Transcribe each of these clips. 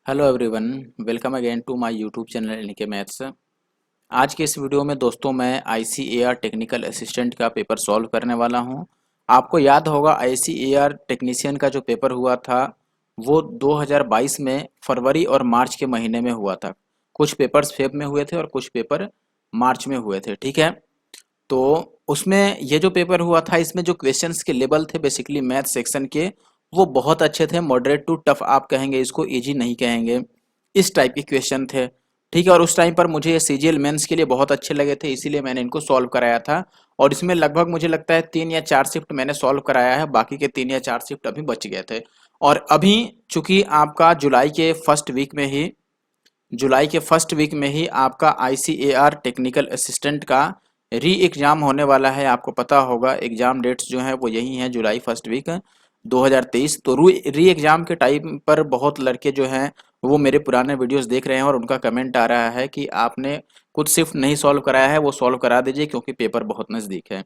Hello everyone, welcome again to my YouTube channel NK maths. आज के इस video में दोस्तों मैं आईसीएआर टेक्निकल असिस्टेंट का पेपर सॉल्व करने वाला हूं। आपको याद होगा आईसीएआर टेक्नीशियन का जो पेपर हुआ था वो 2022 में फरवरी और मार्च के महीने में हुआ था। कुछ पेपर्स फेब में हुए थे और कुछ पेपर मार्च में हुए थे, ठीक है। तो उसमें ये जो पेपर हुआ था इसमें जो क्वेश्चंस के लेवल थे बेसिकली मैथ सेक्शन के वो बहुत अच्छे थे। मॉडरेट टू टफ आप कहेंगे, इसको इजी नहीं कहेंगे, इस टाइप के क्वेश्चन थे, ठीक है। और उस टाइम पर मुझे ये सीजीएल मेंस के लिए बहुत अच्छे लगे थे, इसीलिए मैंने इनको सॉल्व कराया था। और इसमें लगभग मुझे लगता है 3 या 4 शिफ्ट मैंने सॉल्व कराया है, बाकी के 3 या 4 शिफ्ट अभी बच गए थे। और अभी चूंकि आपका जुलाई के फर्स्ट वीक में ही आपका आईसीएआर टेक्निकल असिस्टेंट का री एग्जाम होने वाला है। आपको पता होगा एग्जाम डेट्स जो हैं वो यही हैं, जुलाई फर्स्ट वीक 2023। तो री एग्जाम के टाइम पर बहुत लड़के जो हैं वो मेरे पुराने वीडियोस देख रहे हैं और उनका कमेंट आ रहा है कि आपने कुछ शिफ्ट नहीं सॉल्व कराया है, वो सॉल्व करा दीजिए क्योंकि पेपर बहुत नज़दीक है।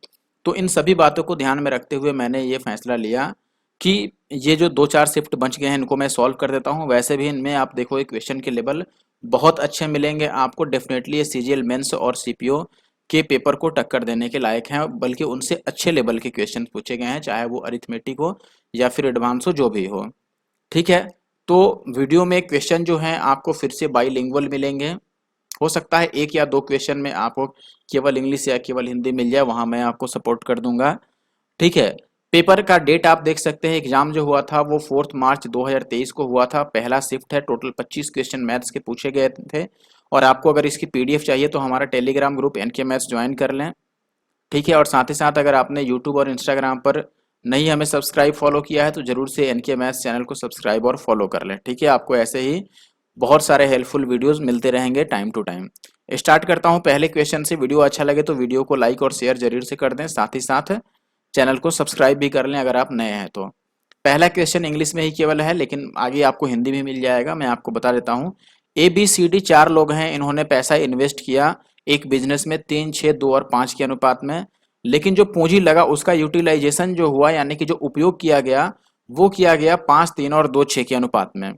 तो इन सभी बातों को ध्यान में रखते हुए मैंने ये फैसला लिया कि ये जो 2-4 शिफ्ट बच गए हैं इनको मैं सॉल्व कर देता हूँ। वैसे भी इनमें आप देखो क्वेश्चन के लेवल बहुत अच्छे मिलेंगे आपको, डेफिनेटली ये सीजीएल मेंस और सीपीओ के पेपर को टक्कर देने के लायक हैं, बल्कि उनसे अच्छे लेवल के क्वेश्चन पूछे गए हैं, चाहे वो अरिथमेटिक हो या फिर एडवांस हो, जो भी हो, ठीक है। तो वीडियो में क्वेश्चन जो हैं आपको फिर से बाईलिंगुअल मिलेंगे। हो सकता है 1 या 2 क्वेश्चन में आपको केवल इंग्लिश या केवल हिंदी मिल जाए, वहां मैं आपको सपोर्ट कर दूंगा, ठीक है। पेपर का डेट आप देख सकते हैं, एग्जाम जो हुआ था वो 4 मार्च 2023 को हुआ था। पहला शिफ्ट है, टोटल 25 क्वेश्चन मैथ्स के पूछे गए थे। और आपको अगर इसकी पीडीएफ चाहिए तो हमारा Telegram group NK maths join कर लें, ठीक है। और साथ ही साथ अगर आपने यूट्यूब और इंस्टाग्राम पर नहीं हमें सब्सक्राइब फॉलो किया है तो जरूर से एनके मैथ्स चैनल को सब्सक्राइब और फॉलो कर लें, ठीक है। आपको ऐसे ही बहुत सारे हेल्पफुल वीडियोस मिलते रहेंगे टाइम टू टाइम। स्टार्ट करता हूं पहले क्वेश्चन से। वीडियो अच्छा लगे तो वीडियो को लाइक और शेयर जरूर से कर दें, साथ ही साथ चैनल को सब्सक्राइब भी कर लें अगर आप नए हैं तो। पहला क्वेश्चन इंग्लिश में ही केवल है, लेकिन आगे आपको हिंदी में मिल जाएगा। मैं आपको बता देता हूँ। ABCD 4 लोग हैं, इन्होंने पैसा इन्वेस्ट किया एक बिजनेस में 3, 6, 2 और 5 के अनुपात में। लेकिन जो पूंजी लगा उसका यूटिलाइजेशन जो हुआ, यानी कि जो उपयोग किया गया वो किया गया 5, 3 और 2, 6 के अनुपात में,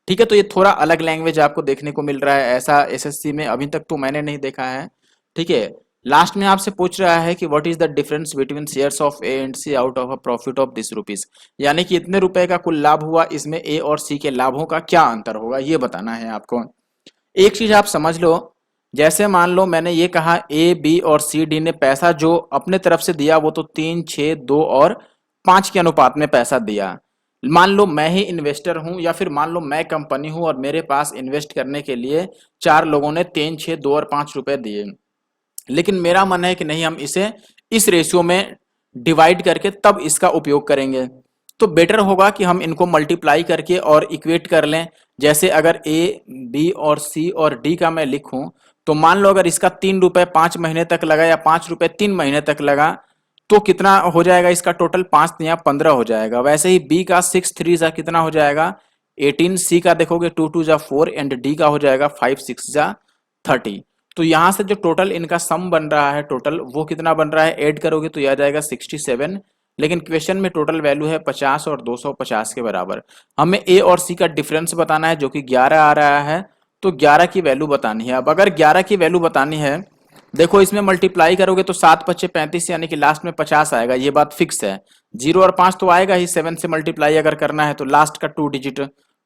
ठीक है। तो ये थोड़ा अलग लैंग्वेज आपको देखने को मिल रहा है, ऐसा एसएससी में अभी तक तो मैंने नहीं देखा है, ठीक है। लास्ट में आपसे पूछ रहा है कि what is the difference between shares of A and C out of a profit of this rupees, यानी कि इतने रुपए का कुल लाभ हुआ, इसमें ए और सी के लाभों का क्या अंतर होगा ये बताना है आपको। एक चीज आप समझ लो, जैसे मान लो मैंने ये कहा ए बी और सी डी ने पैसा जो अपने तरफ से दिया वो तो 3, 6, 2 और 5 के अनुपात में पैसा दिया। मान लो मैं ही इन्वेस्टर हूं या फिर मान लो मैं कंपनी हूं और मेरे पास इन्वेस्ट करने के लिए 4 लोगों ने 3, 6, 2 और 5 रुपए दिए। लेकिन मेरा मन है कि नहीं, हम इसे इस रेशियो में डिवाइड करके तब इसका उपयोग करेंगे। तो बेटर होगा कि हम इनको मल्टीप्लाई करके और इक्वेट कर लें। जैसे अगर ए बी और सी और डी का मैं लिखूं तो मान लो अगर इसका 3 रुपए 5 महीने तक लगा या 5 रुपए 3 महीने तक लगा तो कितना हो जाएगा इसका टोटल, 5 या 15 हो जाएगा। वैसे ही बी का 6 3 जा कितना हो जाएगा 18, सी का देखोगे 2 2 जा 4 एंड डी का हो जाएगा 5 6 जा 30। तो यहां से जो टोटल इनका सम बन रहा है टोटल वो कितना बन रहा है, ऐड करोगे तो यह आ जाएगा 67। लेकिन क्वेश्चन में टोटल वैल्यू है 50 और 250 के बराबर। हमें ए और सी का डिफरेंस बताना है जो कि 11 आ रहा है, तो 11 की वैल्यू बतानी है। अब अगर 11 की वैल्यू बतानी है, देखो इसमें मल्टीप्लाई करोगे तो 7 5 35 यानी कि लास्ट में 50 आएगा, ये बात फिक्स है। 0 और 5 तो आएगा ही, 7 से मल्टीप्लाई अगर करना है तो लास्ट का 2 डिजिट,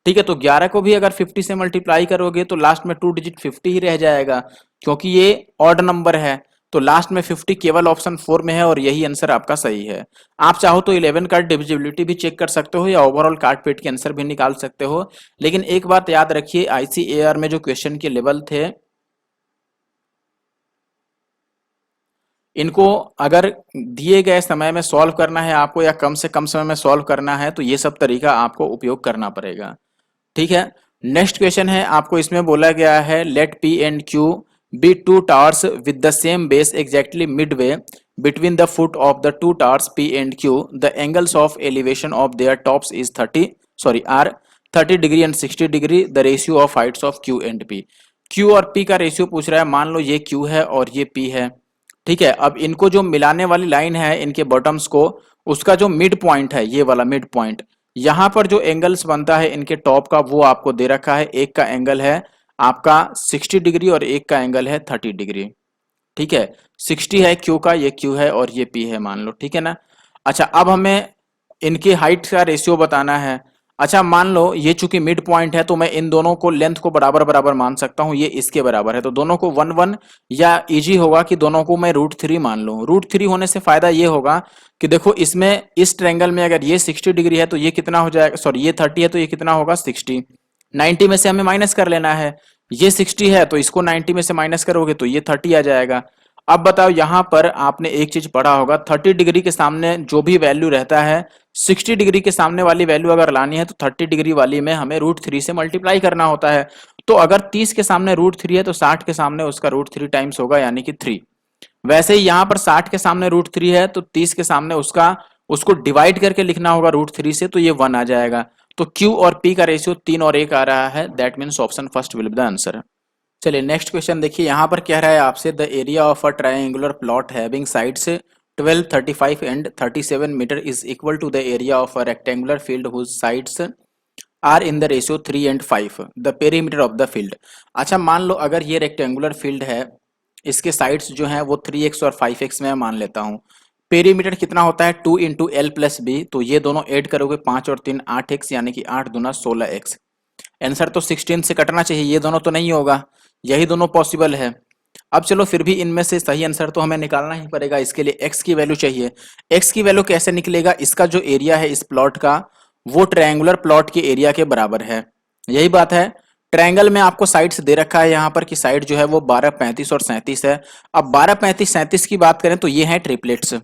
ठीक है। तो 11 को भी अगर 50 से मल्टीप्लाई करोगे तो लास्ट में 2 डिजिट 50 ही रह जाएगा, क्योंकि ये ऑड नंबर है। तो लास्ट में 50 केवल ऑप्शन 4 में है और यही आंसर आपका सही है। आप चाहो तो 11 का डिविजिबिलिटी भी चेक कर सकते हो या ओवरऑल काट पेट के आंसर भी निकाल सकते हो। लेकिन एक बात याद रखिए, आईसीएआर में जो क्वेश्चन के लेवल थे इनको अगर दिए गए समय में सॉल्व करना है आपको या कम से कम समय में सॉल्व करना है तो ये सब तरीका आपको उपयोग करना पड़ेगा, ठीक है। नेक्स्ट क्वेश्चन है, आपको इसमें बोला गया है let P and Q be 2 towers with the same base exactly midway between the foot of the 2 towers P and Q, the angles of elevation of their tops is 30 sorry are 30 degree and 60 degree, the ratio of heights of Q and P। Q और P का ratio पूछ रहा है। मान लो ये Q है और ये P है, ठीक है। अब इनको जो मिलाने वाली लाइन है इनके बॉटम्स को, उसका जो मिड पॉइंट है ये वाला मिड पॉइंट यहाँ पर जो एंगल्स बनता है इनके टॉप का वो आपको दे रखा है। एक का एंगल है आपका 60 डिग्री और एक का एंगल है 30 डिग्री। ठीक है, 60 है क्यू का, ये क्यू है और ये पी है मान लो, ठीक है ना। अच्छा, अब हमें इनकी हाइट का रेशियो बताना है। अच्छा, मान लो ये चूंकि मिड पॉइंट है तो मैं इन दोनों को लेंथ को बराबर बराबर मान सकता हूं, ये इसके बराबर है तो दोनों को 1 1, या इजी होगा कि दोनों को मैं √3 मान लूं। √3 होने से फायदा ये होगा कि देखो इसमें इस ट्रायंगल में अगर ये 60 डिग्री है तो ये कितना हो जाएगा, सॉरी ये 30 है तो ये कितना होगा 60। 90 में से हमें माइनस कर लेना है, ये 60 है तो इसको 90 में से माइनस करोगे तो ये 30 आ जाएगा। अब बताओ यहां पर आपने एक चीज पढ़ा होगा, 30 डिग्री के सामने जो भी वैल्यू रहता है, 60 डिग्री के सामने वाली वैल्यू अगर लानी है तो 30 डिग्री वाली में हमें √3 से मल्टीप्लाई करना होता है। तो अगर 30 के सामने √3 है तो 60 के सामने उसका √3 टाइम्स होगा, यानी कि 3। वैसे ही यहाँ पर 60 के सामने √3 है तो 30 के सामने उसको डिवाइड करके लिखना होगा √3 से, तो ये 1 आ जाएगा। तो Q और P का रेशियो 3 और 1 आ रहा है, that means option first will be the answer. चलिए नेक्स्ट क्वेश्चन देखिए, यहाँ पर कह रहा है आपसे the area of a triangular plot having sides 12, 35 and 37 metre is equal to the area of a rectangular field whose sides are in the ratio 3 and 5, the perimeter of the field. अच्छा, मान लो अगर ये rectangular field है, इसके sides जो हैं वो 3x और 5x में मान लेता हूँ। पेरीमीटर कितना होता है 2 × L+B, तो ये दोनों ऐड करोगे 5 और 3 8x, यानी कि 8 दूना 16x। आंसर तो 16 से कटना चाहिए, ये दोनों तो नहीं होगा, यही दोनों पॉसिबल है। अब चलो फिर भी इनमें से सही आंसर तो हमें निकालना ही पड़ेगा, इसके लिए x की वैल्यू चाहिए। x की वैल्यू कैसे निकलेगा, इसका जो एरिया है इस प्लॉट का वो ट्रायंगुलर प्लॉट के एरिया के बराबर है। यही बात है, ट्रायंगल में आपको साइड्स दे रखा है यहाँ पर कि साइड जो है वो 12, 35 और 37 है। अब 12, 35, 37 की बात करें तो ये हैं ट्रिपलेट्स,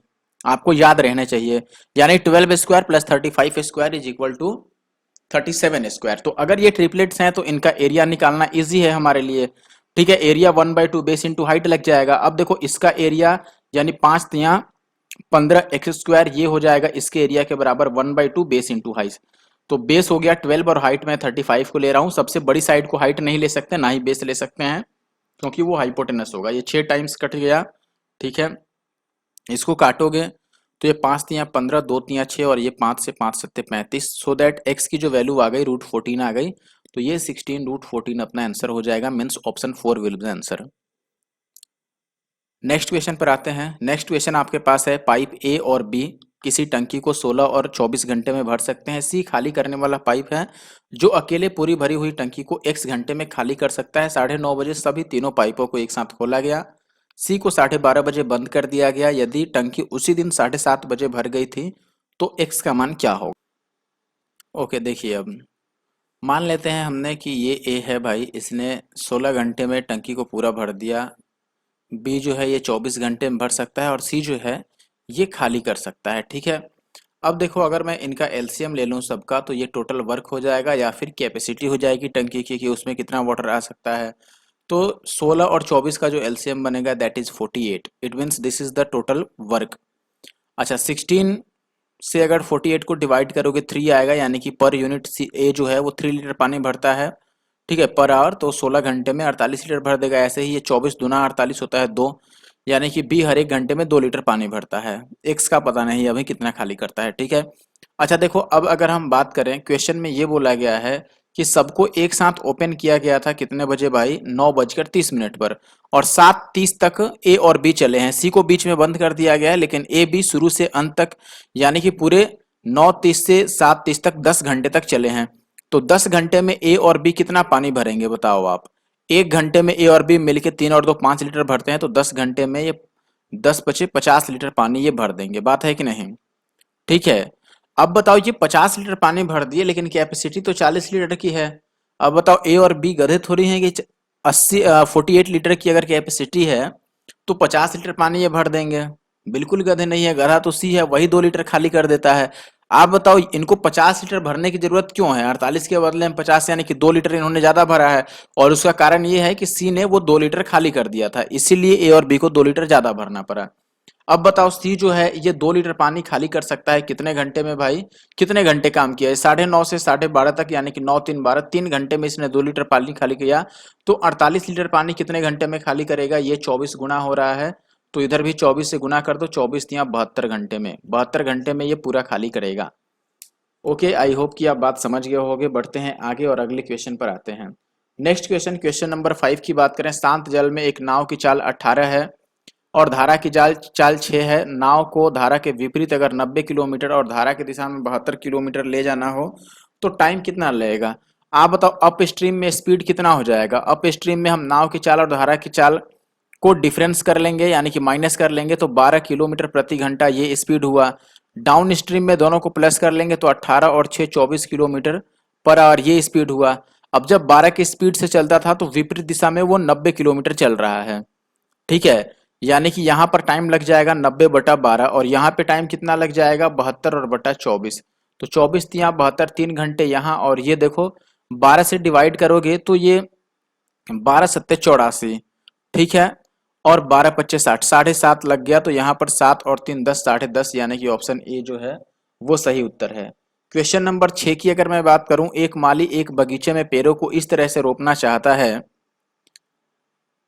आपको याद रहने चाहिए, यानी 12 square plus 35 square is equal to 37 square. तो अगर ये ट्रिपलेट्स हैं तो इनका एरिया निकालना इजी है हमारे लिए। ठीक है, एरिया 1/2 बेस इंटू हाइट लग जाएगा। अब देखो इसका एरिया यानी 5 तिया 15x², ये हो जाएगा इसके एरिया के बराबर 1/2 बेस इंटू हाइट। तो बेस हो गया 12 और हाइट में 35 को ले रहा हूँ। सबसे बड़ी साइड को हाइट नहीं ले सकते, ना ही बेस ले सकते हैं, क्योंकि वो हाइपोटेनस होगा। ये 6 टाइम्स कट गया, ठीक है, इसको काटोगे तो ये 5 तिया 15, 2 तिया 6 और ये 5 से 5 7 35, सो दैट x की जो वैल्यू आ गई √14 आ गई। तो ये 16 √14 अपना आंसर हो जाएगा, means option 4 will be the answer. Next question पर आते हैं। नेक्स्ट क्वेश्चन आपके पास है, पाइप ए और बी किसी टंकी को 16 और 24 घंटे में भर सकते हैं। सी खाली करने वाला पाइप है जो अकेले पूरी भरी हुई टंकी को x घंटे में खाली कर सकता है। 9:30 बजे सभी तीनों पाइपों को एक साथ खोला गया। सी को 12:30 बजे बंद कर दिया गया। यदि टंकी उसी दिन 7:30 बजे भर गई थी तो x का मान क्या होगा। ओके, देखिए अब मान लेते हैं हमने कि ये ए है भाई, इसने 16 घंटे में टंकी को पूरा भर दिया। बी जो है ये 24 घंटे में भर सकता है और सी जो है ये खाली कर सकता है। ठीक है, अब देखो अगर मैं इनका एलसीएम ले लूँ सबका तो ये टोटल वर्क हो जाएगा या फिर कैपेसिटी हो जाएगी टंकी की कि उसमें कितना वाटर आ सकता है। तो 16 और 24 का जो एलसीएम बनेगा that is 48, it means this is the total work. अच्छा, 16 से अगर 48 को डिवाइड करोगे 3 आएगा, यानी कि पर यूनिट ए जो है वो 3 लीटर पानी भरता है, ठीक है, पर आवर। तो 16 घंटे में 48 लीटर भर देगा। ऐसे ही ये 24 दूना 48 होता है 2, यानी कि बी हर एक घंटे में 2 लीटर पानी भरता है। एक्स का पता नहीं अभी कितना खाली करता है। ठीक है, अच्छा देखो अब अगर हम बात करें, क्वेश्चन में ये बोला गया है कि सबको एक साथ ओपन किया गया था कितने बजे भाई, 9:30 पर, और 7:30 तक ए और बी चले हैं। सी को बीच में बंद कर दिया गया है, लेकिन ए बी शुरू से अंत तक यानी कि पूरे 9:30 से 7:30 तक 10 घंटे तक चले हैं। तो 10 घंटे में ए और बी कितना पानी भरेंगे बताओ आप। एक घंटे में ए और बी मिलके 3 और 2 5 लीटर भरते हैं, तो 10 घंटे में ये 10 बचे 50 लीटर पानी ये भर देंगे। बात है कि नहीं। ठीक है, अब बताओ ये 50 लीटर पानी भर दिए लेकिन कैपेसिटी तो 40 लीटर की है। अब बताओ ए और बी गधे थोड़ी हैं कि 48 लीटर की अगर कैपेसिटी है तो 50 लीटर पानी ये भर देंगे। बिल्कुल गधे नहीं है, गधा तो सी है, वही 2 लीटर खाली कर देता है। आप बताओ इनको 50 लीटर भरने की जरूरत क्यों है, 48 के बदले में 50, यानी कि 2 लीटर इन्होंने ज्यादा भरा है। और उसका कारण ये है कि सी ने वो 2 लीटर खाली कर दिया था, इसीलिए ए और बी को 2 लीटर ज्यादा भरना पड़ा। अब बताओ सी जो है ये 2 लीटर पानी खाली कर सकता है कितने घंटे में भाई, कितने घंटे काम किया है, 9:30 से 12:30 तक, यानी कि 9 3 12, 3 घंटे में इसने 2 लीटर पानी खाली किया। तो 48 लीटर पानी कितने घंटे में खाली करेगा, ये 24 गुना हो रहा है, तो इधर भी 24 से गुना कर दो, 24 या 72 घंटे में, 72 घंटे में ये पूरा खाली करेगा। ओके, आई होप कि आप बात समझ गए होगे। बढ़ते हैं आगे और अगले क्वेश्चन पर आते हैं। नेक्स्ट क्वेश्चन, क्वेश्चन नंबर 5 की बात करें। शांत जल में एक नाव की चाल 18 है और धारा की चाल चाल 6 है। नाव को धारा के विपरीत अगर 90 किलोमीटर और धारा की दिशा में 72 किलोमीटर ले जाना हो तो टाइम कितना लगेगा? आप बताओ, अप स्ट्रीम में स्पीड कितना हो जाएगा? अप स्ट्रीम में हम नाव की चाल और धारा की चाल को डिफरेंस कर लेंगे, यानी कि माइनस कर लेंगे, तो 12 किलोमीटर प्रति घंटा ये स्पीड हुआ। डाउन स्ट्रीम में दोनों को प्लस कर लेंगे तो 18 और 6 24 किलोमीटर पर आवर ये स्पीड हुआ। अब जब 12 की स्पीड से चलता था तो विपरीत दिशा में वो 90 किलोमीटर चल रहा है। ठीक है, यानी कि यहाँ पर टाइम लग जाएगा 90/12 और यहाँ पे टाइम कितना लग जाएगा 72 और बटा 24। तो 24 तिया 72, 3 घंटे यहाँ, और ये देखो 12 से डिवाइड करोगे तो ये 12×7 = 84। ठीक है, और 12×5 = 60, 7.5 लग गया। तो यहाँ पर 7 और 3 10, 10.5, यानी कि ऑप्शन ए जो है वो सही उत्तर है। क्वेश्चन नंबर 6 की अगर मैं बात करूं, एक माली एक बगीचे में पेड़ों को इस तरह से रोपना चाहता है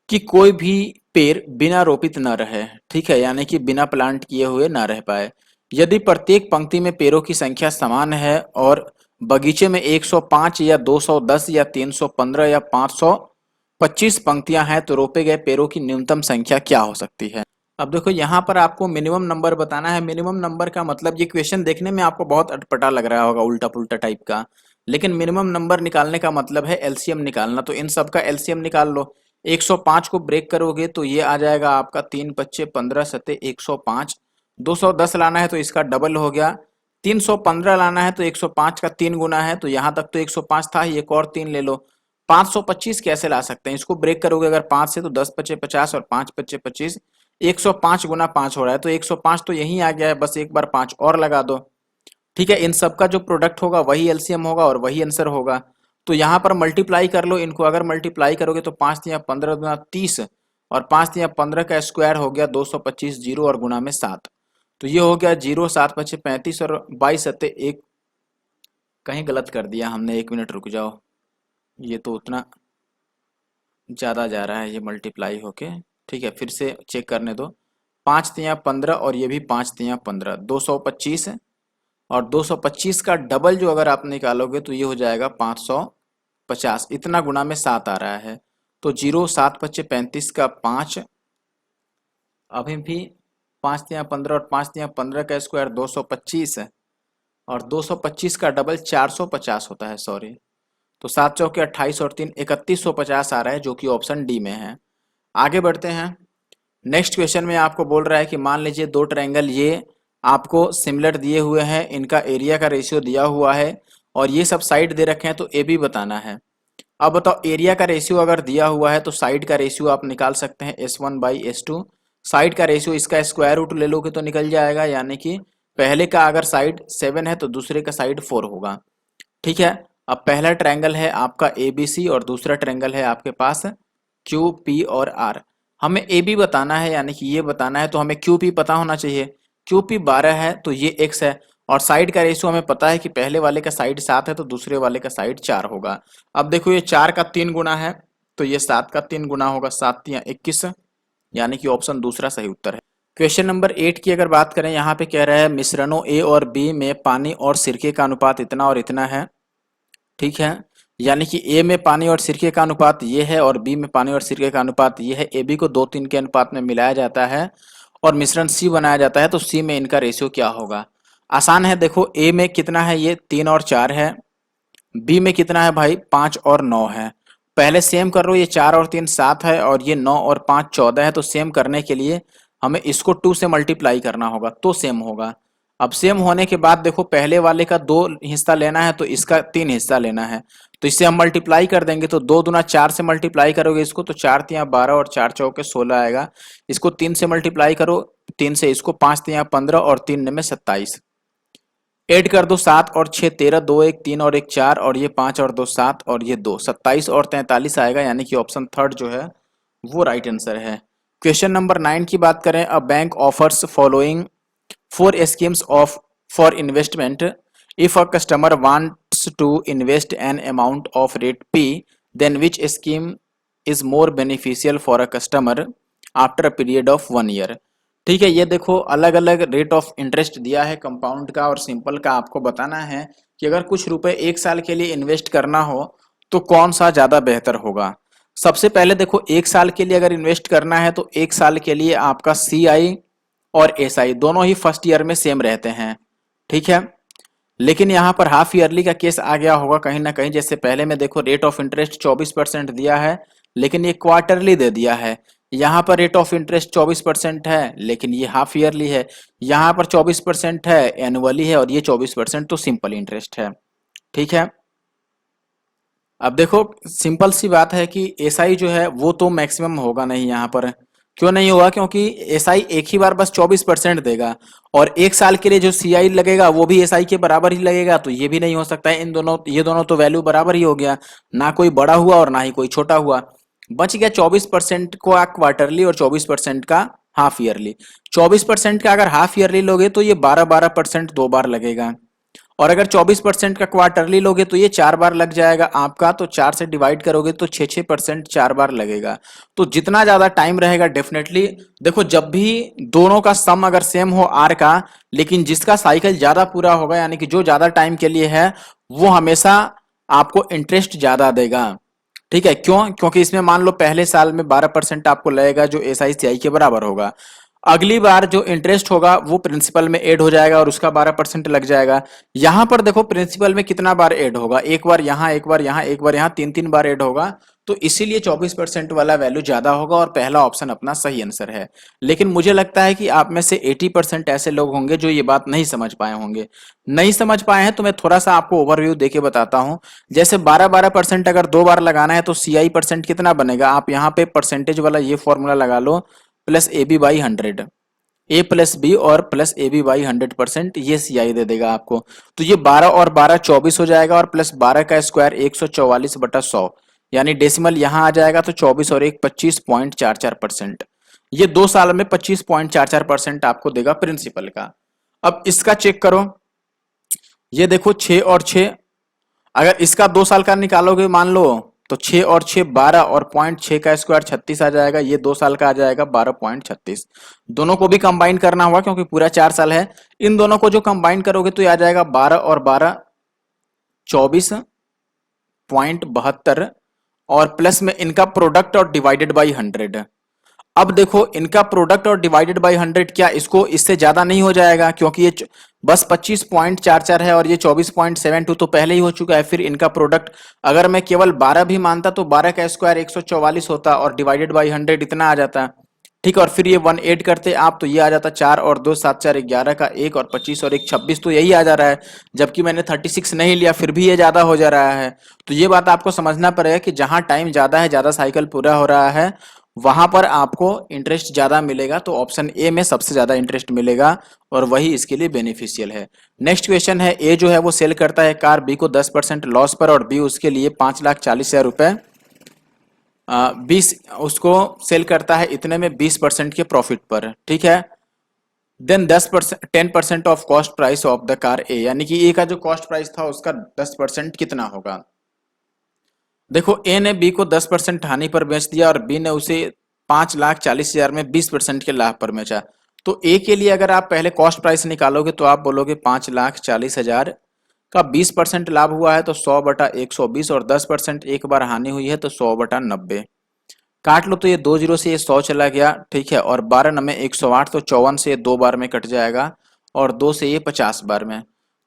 कि कोई भी पेड़ बिना रोपित न रहे। ठीक है, यानी कि बिना प्लांट किए हुए ना रह पाए। यदि प्रत्येक पंक्ति में पेड़ों की संख्या समान है और बगीचे में 105 या 210 या 315 या 525 पंक्तियां हैं तो रोपे गए पेड़ों की न्यूनतम संख्या क्या हो सकती है? अब देखो, यहाँ पर आपको मिनिमम नंबर बताना है। मिनिमम नंबर का मतलब, ये क्वेश्चन देखने में आपको बहुत अटपटा लग रहा होगा, उल्टा पुल्टा टाइप का, लेकिन मिनिमम नंबर निकालने का मतलब है एलसीएम निकालना। तो इन सब का एलसीएम निकाल लो। 105 को ब्रेक करोगे तो ये आ जाएगा आपका 3×5 = 15, 7 105। 210 लाना है तो इसका डबल हो गया। 315 लाना है तो 105 का 3 गुना है, तो यहाँ तक तो 105 था ही, एक और 3 ले लो। 525 कैसे ला सकते हैं? इसको ब्रेक करोगे अगर 5 से तो 10×5 = 50 और 5×5 = 25। 105 गुना 5 हो रहा है तो 105 तो यहीं आ गया है, बस एक बार 5 और लगा दो। ठीक है, इन सब का जो प्रोडक्ट होगा वही एलसीएम होगा और वही आंसर होगा। तो यहाँ पर मल्टीप्लाई कर लो इनको। अगर मल्टीप्लाई करोगे तो 5×3 = 15 गुना 30 और 5×3 = 15 का स्क्वायर हो गया 225, जीरो और गुना में 7। तो ये हो गया 0, 7×5 = 35 और 22×7 = 1। कहीं गलत कर दिया हमने, 1 मिनट रुक जाओ, ये तो उतना ज़्यादा जा रहा है ये मल्टीप्लाई होके। ठीक है, फिर से चेक करने दो। 5×3 = 15 और ये भी 5×3 = 15, 225। और 225 का डबल जो अगर आप निकालोगे तो ये हो जाएगा 550। इतना गुना में 7 आ रहा है। तो 0, 7×5 = 35 का 5, अभी भी 5×3 = 15 और 5×3 = 15 का स्क्वायर 225 है, और 225 का डबल 450 होता है, सॉरी। तो 7×4 = 28 और 3 3150 आ रहा है, जो कि ऑप्शन डी में है। आगे बढ़ते हैं। नेक्स्ट क्वेश्चन में आपको बोल रहा है कि मान लीजिए दो ट्रायंगल ये आपको सिमिलर दिए हुए हैं, इनका एरिया का रेशियो दिया हुआ है और ये सब साइड दे रखे हैं, तो ए बी बताना है। अब बताओ, एरिया का रेशियो अगर दिया हुआ है तो साइड का रेशियो आप निकाल सकते हैं S1/S2। साइड का रेशियो इसका स्क्वायर रूट ले लोगे तो निकल जाएगा, यानी कि पहले का अगर साइड 7 है तो दूसरे का साइड 4 होगा। ठीक है, अब पहला ट्रायंगल है आपका ABC और दूसरा ट्रायंगल है आपके पास QP और R। हमें AB बताना है, यानी कि ये बताना है, तो हमें QP पता होना चाहिए। QP 12 है तो ये x है, और साइड का रेशियो हमें पता है कि पहले वाले का साइड 7 है तो दूसरे वाले का साइड 4 होगा। अब देखो, ये 4 का 3 गुना है तो ये 7 का 3 गुना होगा, 7×3 = 21, यानी कि ऑप्शन दूसरा सही उत्तर है। क्वेश्चन नंबर 8 की अगर बात करें, यहाँ पे कह रहा है मिश्रणों A और B में पानी और सिरके का अनुपात इतना और इतना है। ठीक है, यानी कि ए में पानी और सिरके का अनुपात ये है और बी में पानी और सिरके का अनुपात ये है। ए बी को 2:3 के अनुपात में मिलाया जाता है और मिश्रण सी बनाया जाता है, तो सी में इनका रेशियो क्या होगा? आसान है, देखो, ए में कितना है, ये 3 और 4 है। बी में कितना है भाई, 5 और 9 है। पहले सेम कर लो, ये 4 और 3 7 है और ये 9 और 5 14 है। तो सेम करने के लिए हमें इसको 2 से मल्टीप्लाई करना होगा तो सेम होगा। अब सेम होने के बाद देखो, पहले वाले का 2 हिस्सा लेना है तो इसका 3 हिस्सा लेना है, तो इससे हम मल्टीप्लाई कर देंगे। तो 2 दूना 4 से मल्टीप्लाई करोगे इसको तो 4×3 = 12 और 4×4 = 16 आएगा। इसको 3 से मल्टीप्लाई करो, 3 से इसको, 5×3 = 15 और 3 में 27। ऐड कर दो, 7 और 6 13, 2 1 3 और 1 4 और ये 5 और 2 7 और ये 2 27 और 43 आएगा, यानी कि ऑप्शन थर्ड जो है वो राइट आंसर है। क्वेश्चन नंबर 9 की बात करें, a bank offers following 4 schemes of for investment. If a customer wants to invest an amount of rate P, then which scheme is more beneficial for a customer after a period of 1 year? ठीक है, ये देखो अलग अलग rate of interest दिया है compound का और सिंपल का। आपको बताना है कि अगर कुछ रुपए एक साल के लिए इन्वेस्ट करना हो तो कौन सा ज्यादा बेहतर होगा। सबसे पहले देखो, एक साल के लिए अगर इन्वेस्ट करना है तो एक साल के लिए आपका CI और SI दोनों ही फर्स्ट ईयर में सेम रहते हैं। ठीक है, लेकिन यहाँ पर हाफ ईयरली का केस आ गया होगा कहीं ना कहीं। जैसे पहले में देखो रेट ऑफ इंटरेस्ट 24% दिया है, लेकिन ये क्वार्टरली दे दिया है। यहाँ पर रेट ऑफ इंटरेस्ट 24% है, लेकिन ये हाफ ईयरली है। यहाँ पर 24% है, एनुअली है, और ये 24% तो सिंपल इंटरेस्ट है। ठीक है, अब देखो सिंपल सी बात है कि SI जो है वो तो मैक्सिमम होगा नहीं यहाँ पर। क्यों नहीं होगा? क्योंकि SI एक ही बार बस 24% देगा, और एक साल के लिए जो CI लगेगा वो भी SI के बराबर ही लगेगा, तो ये भी नहीं हो सकता है। इन दोनों, ये दोनों तो वैल्यू बराबर ही हो गया, ना कोई बड़ा हुआ और ना ही कोई छोटा हुआ। बच गया 24% को क्वार्टरली और 24% का हाफ ईयरली। 24% का अगर हाफ ईयरली लोगे तो ये 12% दो बार लगेगा, और अगर 24% का क्वार्टरली लोगे तो ये 4 बार लग जाएगा आपका। तो 4 से डिवाइड करोगे तो 6% 4 बार लगेगा। तो जितना ज्यादा टाइम रहेगा डेफिनेटली, देखो जब भी दोनों का सम अगर सेम हो आर का, लेकिन जिसका साइकिल ज्यादा पूरा होगा यानी कि जो ज्यादा टाइम के लिए है, वो हमेशा आपको इंटरेस्ट ज्यादा देगा। ठीक है, क्यों? क्योंकि इसमें मान लो पहले साल में 12% आपको लगेगा जो SI के बराबर होगा। अगली बार जो इंटरेस्ट होगा वो प्रिंसिपल में ऐड हो जाएगा और उसका 12% लग जाएगा। यहां पर देखो प्रिंसिपल में कितना बार ऐड होगा, एक बार यहां, एक बार यहां, एक बार यहां, 3 बार ऐड होगा। तो इसीलिए 24% वाला वैल्यू ज्यादा होगा और पहला ऑप्शन अपना सही आंसर है। लेकिन मुझे लगता है कि आप में से 80% ऐसे लोग होंगे जो ये बात नहीं समझ पाए होंगे। नहीं समझ पाए हैं तो मैं थोड़ा सा आपको ओवरव्यू देके बताता हूं। जैसे 12% अगर 2 बार लगाना है तो CI परसेंट कितना बनेगा, आप यहाँ पे परसेंटेज वाला ये फॉर्मूला लगा लो, प्लस AB/100, A+B और प्लस AB/100%, ये CI दे देगा आपको। तो ये 12 और 12 24 हो जाएगा, और प्लस 12 का स्क्वायर 144/100, यानी डेसिमल यहाँ आ जाएगा। तो 24 और 1 25.44%। ये 2 साल में 25.44% आपको देगा प्रिंसिपल का। अब इसका चेक करो, ये देखो 6 और 6, अगर इसका 2 साल का निकालोगे मान लो, तो 6 और 6 12, और 0.6 का स्क्वायर 36 आ जाएगा। ये 2 साल का आ जाएगा 12.36। दोनों को भी कंबाइन करना होगा क्योंकि पूरा 4 साल है। इन दोनों को जो कंबाइन करोगे तो ये आ जाएगा 12 और 12 24.72, और प्लस में इनका प्रोडक्ट और डिवाइडेड बाई 100। अब देखो इनका प्रोडक्ट और डिवाइडेड बाई 100, क्या इसको इससे ज्यादा नहीं हो जाएगा? क्योंकि ये बस 25.44 है और ये 24.72 तो पहले ही हो चुका है। फिर इनका प्रोडक्ट अगर मैं केवल 12 भी मानता तो 12 का स्क्वायर 144 होता और डिवाइडेड बाई 100 इतना आ जाता। ठीक है, और फिर ये 1 ऐड करते आप तो ये आ जाता 4 और 2 7 4 11 का 1, और 25 और 1 26, तो यही आ जा रहा है। जबकि मैंने 36 नहीं लिया फिर भी ये ज्यादा हो जा रहा है। तो ये बात आपको समझना पड़ेगा कि जहां टाइम ज्यादा है, ज्यादा साइकिल पूरा हो रहा है, वहां पर आपको इंटरेस्ट ज्यादा मिलेगा। तो ऑप्शन ए में सबसे ज्यादा इंटरेस्ट मिलेगा और वही इसके लिए बेनिफिशियल है। नेक्स्ट क्वेश्चन है, ए जो है वो सेल करता है कार बी को 10% लॉस पर, और बी उसके लिए 5,40,000 रुपए 20 उसको सेल करता है इतने में 20% के प्रॉफिट पर। ठीक है, then 10% of cost price of the car A, यानी कि ए का जो कॉस्ट प्राइस था उसका 10% कितना होगा। देखो ए ने बी को 10% हानि पर बेच दिया और बी ने उसे 5,40,000 में 20% के लाभ पर बेचा। तो ए के लिए अगर आप पहले कॉस्ट प्राइस निकालोगे तो आप बोलोगे 5,40,000 का 20% लाभ हुआ है तो 100/120, और 10% एक बार हानि हुई है तो 100/90। काट लो तो ये 2 जीरो से ये 100 चला गया। ठीक है, और 12 नमे 108, तो 54 से 2 बार में कट जाएगा, और 2 से ये 50 बार में।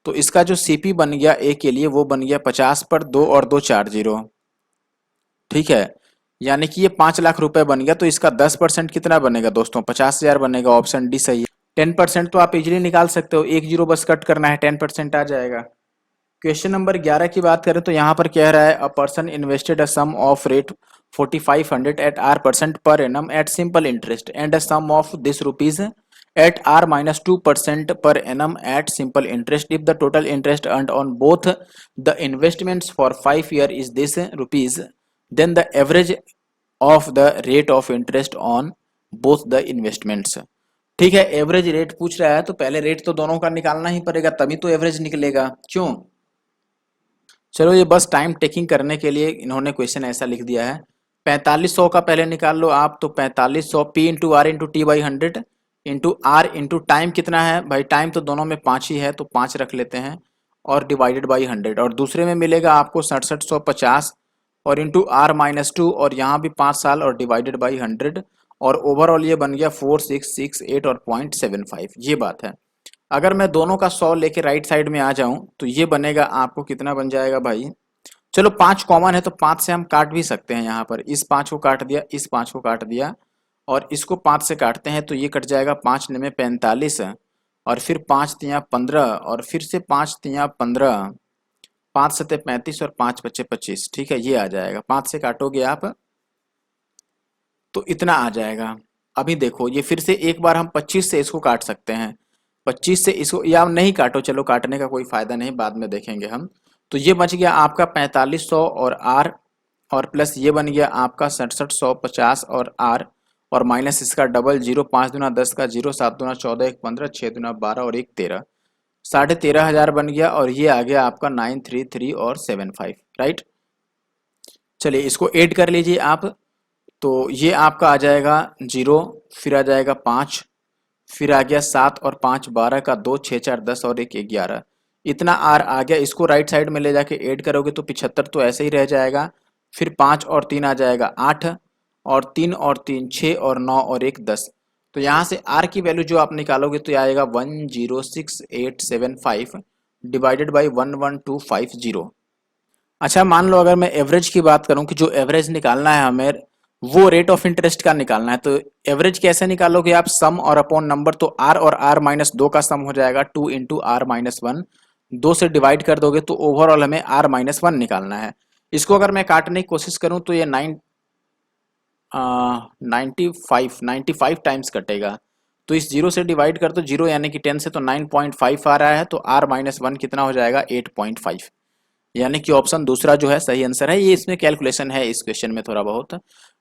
तो इसका जो CP बन गया ए के लिए वो बन गया 50 पर 2 और 2 4 जीरो। ठीक है, यानी कि ये 5 लाख रुपए बन गया। तो इसका 10% कितना बनेगा दोस्तों? 50,000 बनेगा। ऑप्शन डी सही है। 10% तो आप इजीली निकाल सकते हो, एक जीरो बस कट करना है, 10% आ जाएगा। क्वेश्चन नंबर 11 की बात करें तो यहाँ पर कह रहा है, a person invested a sum of rate 4,500 at R% per annum at simple interest, and a sum of this rupees at R-2% per annum at simple interest. If the total interest earned on both the investments for 5 years is this rupees, then the average of the rate of interest on both the investments. ठीक है, average rate पूछ रहा है तो पहले rate तो दोनों का निकालना ही पड़ेगा, तभी तो एवरेज निकलेगा। क्यों? चलो ये बस टाइम टेकिंग करने के लिए इन्होंने क्वेश्चन ऐसा लिख दिया है। 4500 का पहले निकाल लो आप, तो 4500 P into R into T by 100, into R into time कितना है भाई, टाइम तो दोनों में 5 ही है तो 5 रख लेते हैं, और डिवाइडेड बाई 100, और दूसरे में मिलेगा आपको 6750 और इंटू R-2, और यहाँ भी 5 साल और डिवाइडेड बाई 100, और ओवरऑल ये बन गया 4668 और 0.75, ये बात है। अगर मैं दोनों का 100 लेके राइट साइड में आ जाऊं तो ये बनेगा आपको कितना बन जाएगा भाई, चलो 5 कॉमन है तो 5 से हम काट भी सकते हैं, यहाँ पर इस 5 को काट दिया, इस 5 को काट दिया, और इसको 5 से काटते हैं तो ये कट जाएगा 5 में 45, और फिर 5 तिया 15, और फिर से 5 तिया 15, 5 सते 35 और 5 बचे 25, ठीक है, ये आ जाएगा। 5 से काटोगे आप तो इतना आ जाएगा। अभी देखो ये फिर से एक बार हम 25 से इसको काट सकते हैं, 25 से इसको, या नहीं काटो, चलो काटने का कोई फायदा नहीं, बाद में देखेंगे हम। तो ये बच गया आपका 4500 और आर, और प्लस ये बन गया आपका 6750 और आर, और माइनस इसका डबल 0, 5 दूना 10 का 0, 7 दूना 14, 1 15, 6 दूना 12 और 1 13, 13,500 बन गया, और ये आ गया आपका 933 और 75, राइट। चलिए इसको ऐड कर लीजिए आप, तो ये आपका आ जाएगा 0, फिर आ जाएगा 5, फिर आ गया 7 और 5 12 का 2, 6 4 10 और 1 11, इतना आर आ गया। इसको राइट साइड में ले जाके ऐड करोगे तो 75 तो ऐसे ही रह जाएगा, फिर 5 और 3 आ जाएगा 8, और 3 और 3 6 और 9 और 1 10, तो यहाँ से आर की वैल्यू जो आप निकालोगे तो आएगा 106875 डिवाइडेड बाई 11250। अच्छा मान लो अगर मैं एवरेज की बात करूं कि जो एवरेज निकालना है हमें वो रेट ऑफ इंटरेस्ट का निकालना है, तो एवरेज कैसे निकालोगे आप, सम और अपॉन नंबर, तो आर और आर माइनस 2 का सम हो जाएगा 2 इंटू आर माइनस 1, 2 से डिवाइड कर दोगे तो ओवरऑल हमें आर माइनस 1 निकालना है। इसको अगर मैं काटने की कोशिश करूं तो ये 95 टाइम्स कटेगा, तो इस 0 से डिवाइड कर दो, 0 यानी कि 10 से, तो 9.5 आ रहा है, तो आर माइनस 1 कितना हो जाएगा 8.5, यानी कि ऑप्शन दूसरा जो है सही आंसर है। ये इसमें कैलकुलेशन है इस क्वेश्चन में थोड़ा बहुत।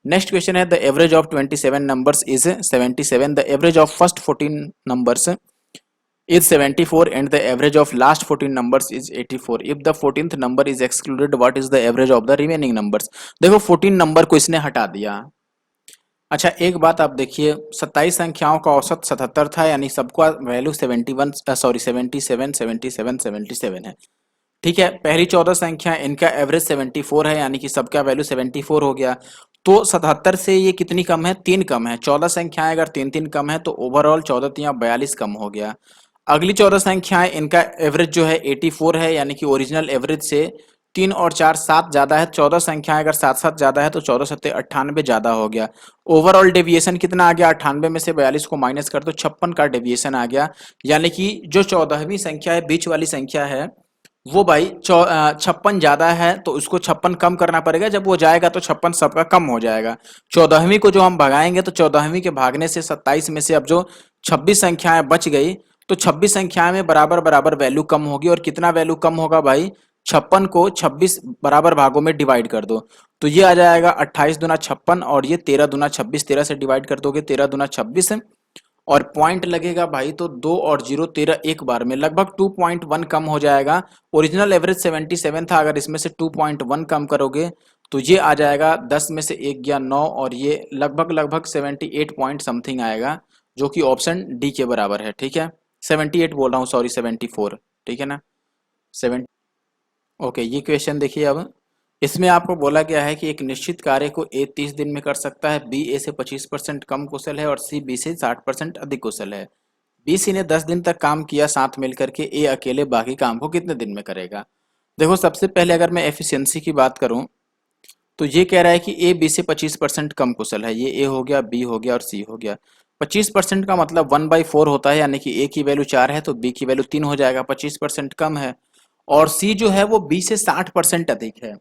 नेक्स्ट क्वेश्चन है the average of 27 numbers is 77, the average of first 14 numbers is 74 and the average of last 14 numbers is 84, if the 14th number is excluded what is the average of the remaining numbers। देखो 14 number को इसने हटा दिया। अच्छा एक बात आप देखिए, 27 संख्याओं का औसत 77 था, यानी सबका वैल्यू 77 है, ठीक है। पहली 14 संख्या इनका एवरेज 74 है, यानी कि सबका वैल्यू 74 हो गया, तो 77 से ये कितनी कम है, 3 कम है। 14 संख्याएं अगर 3 कम है तो ओवरऑल 14 तिया 42 कम हो गया। अगली 14 संख्याएं इनका एवरेज जो है 84 है, यानी कि ओरिजिनल एवरेज से 3 और 4 7 ज्यादा है। 14 संख्याएं अगर 7 7 ज्यादा है तो 14 सत्ते 98 ज्यादा हो गया। ओवरऑल डेविएशन कितना आ गया, 98 में से 42 को माइनस कर दो, 56 का डेविएशन आ गया, यानी कि जो 14वीं संख्या है, बीच वाली संख्या है, वो भाई 56 ज्यादा है, तो उसको 56 कम करना पड़ेगा, जब वो जाएगा तो 56 सबका कम हो जाएगा। 14वीं को जो हम भगाएंगे तो 14वीं के भागने से 27 में से अब जो 26 संख्याएं बच गई, तो 26 संख्याएं में बराबर बराबर वैल्यू कम होगी, और कितना वैल्यू कम होगा भाई, 56 को 26 बराबर भागों में डिवाइड कर दो, तो ये आ जाएगा 28 दूना 56, और ये 13 दूना 26, 13 से डिवाइड कर दोगे 13 दूना 26, और पॉइंट लगेगा भाई तो 2 और 0 13 एक बार में, लगभग 2.1 कम हो जाएगा। ओरिजिनल एवरेज 77 था, अगर इसमें से 2.1 कम करोगे तो ये आ जाएगा 10 में से 1 गया 9, और ये लगभग लगभग 78 पॉइंट समथिंग आएगा, जो कि ऑप्शन डी के बराबर है, ठीक है। 78 बोल रहा हूँ, सॉरी 74, ठीक है ना, 7। ओके ये क्वेश्चन देखिए अब, इसमें आपको बोला गया है कि एक निश्चित कार्य को ए 30 दिन में कर सकता है, बी ए से 25% कम कुशल है, और सी बी से 60% अधिक कुशल है। बी सी ने 10 दिन तक काम किया साथ मिलकर के, ए अकेले बाकी काम को कितने दिन में करेगा। देखो सबसे पहले अगर मैं एफिशिएंसी की बात करूं तो ये कह रहा है कि ए बी से 25% कम कुशल है, ये ए हो गया, बी हो गया और सी हो गया। 25% का मतलब 1/4 होता है, यानी कि ए की वैल्यू 4 है तो बी की वैल्यू 3 हो जाएगा, 25% कम है। और सी जो है वो बी से 60% अधिक है,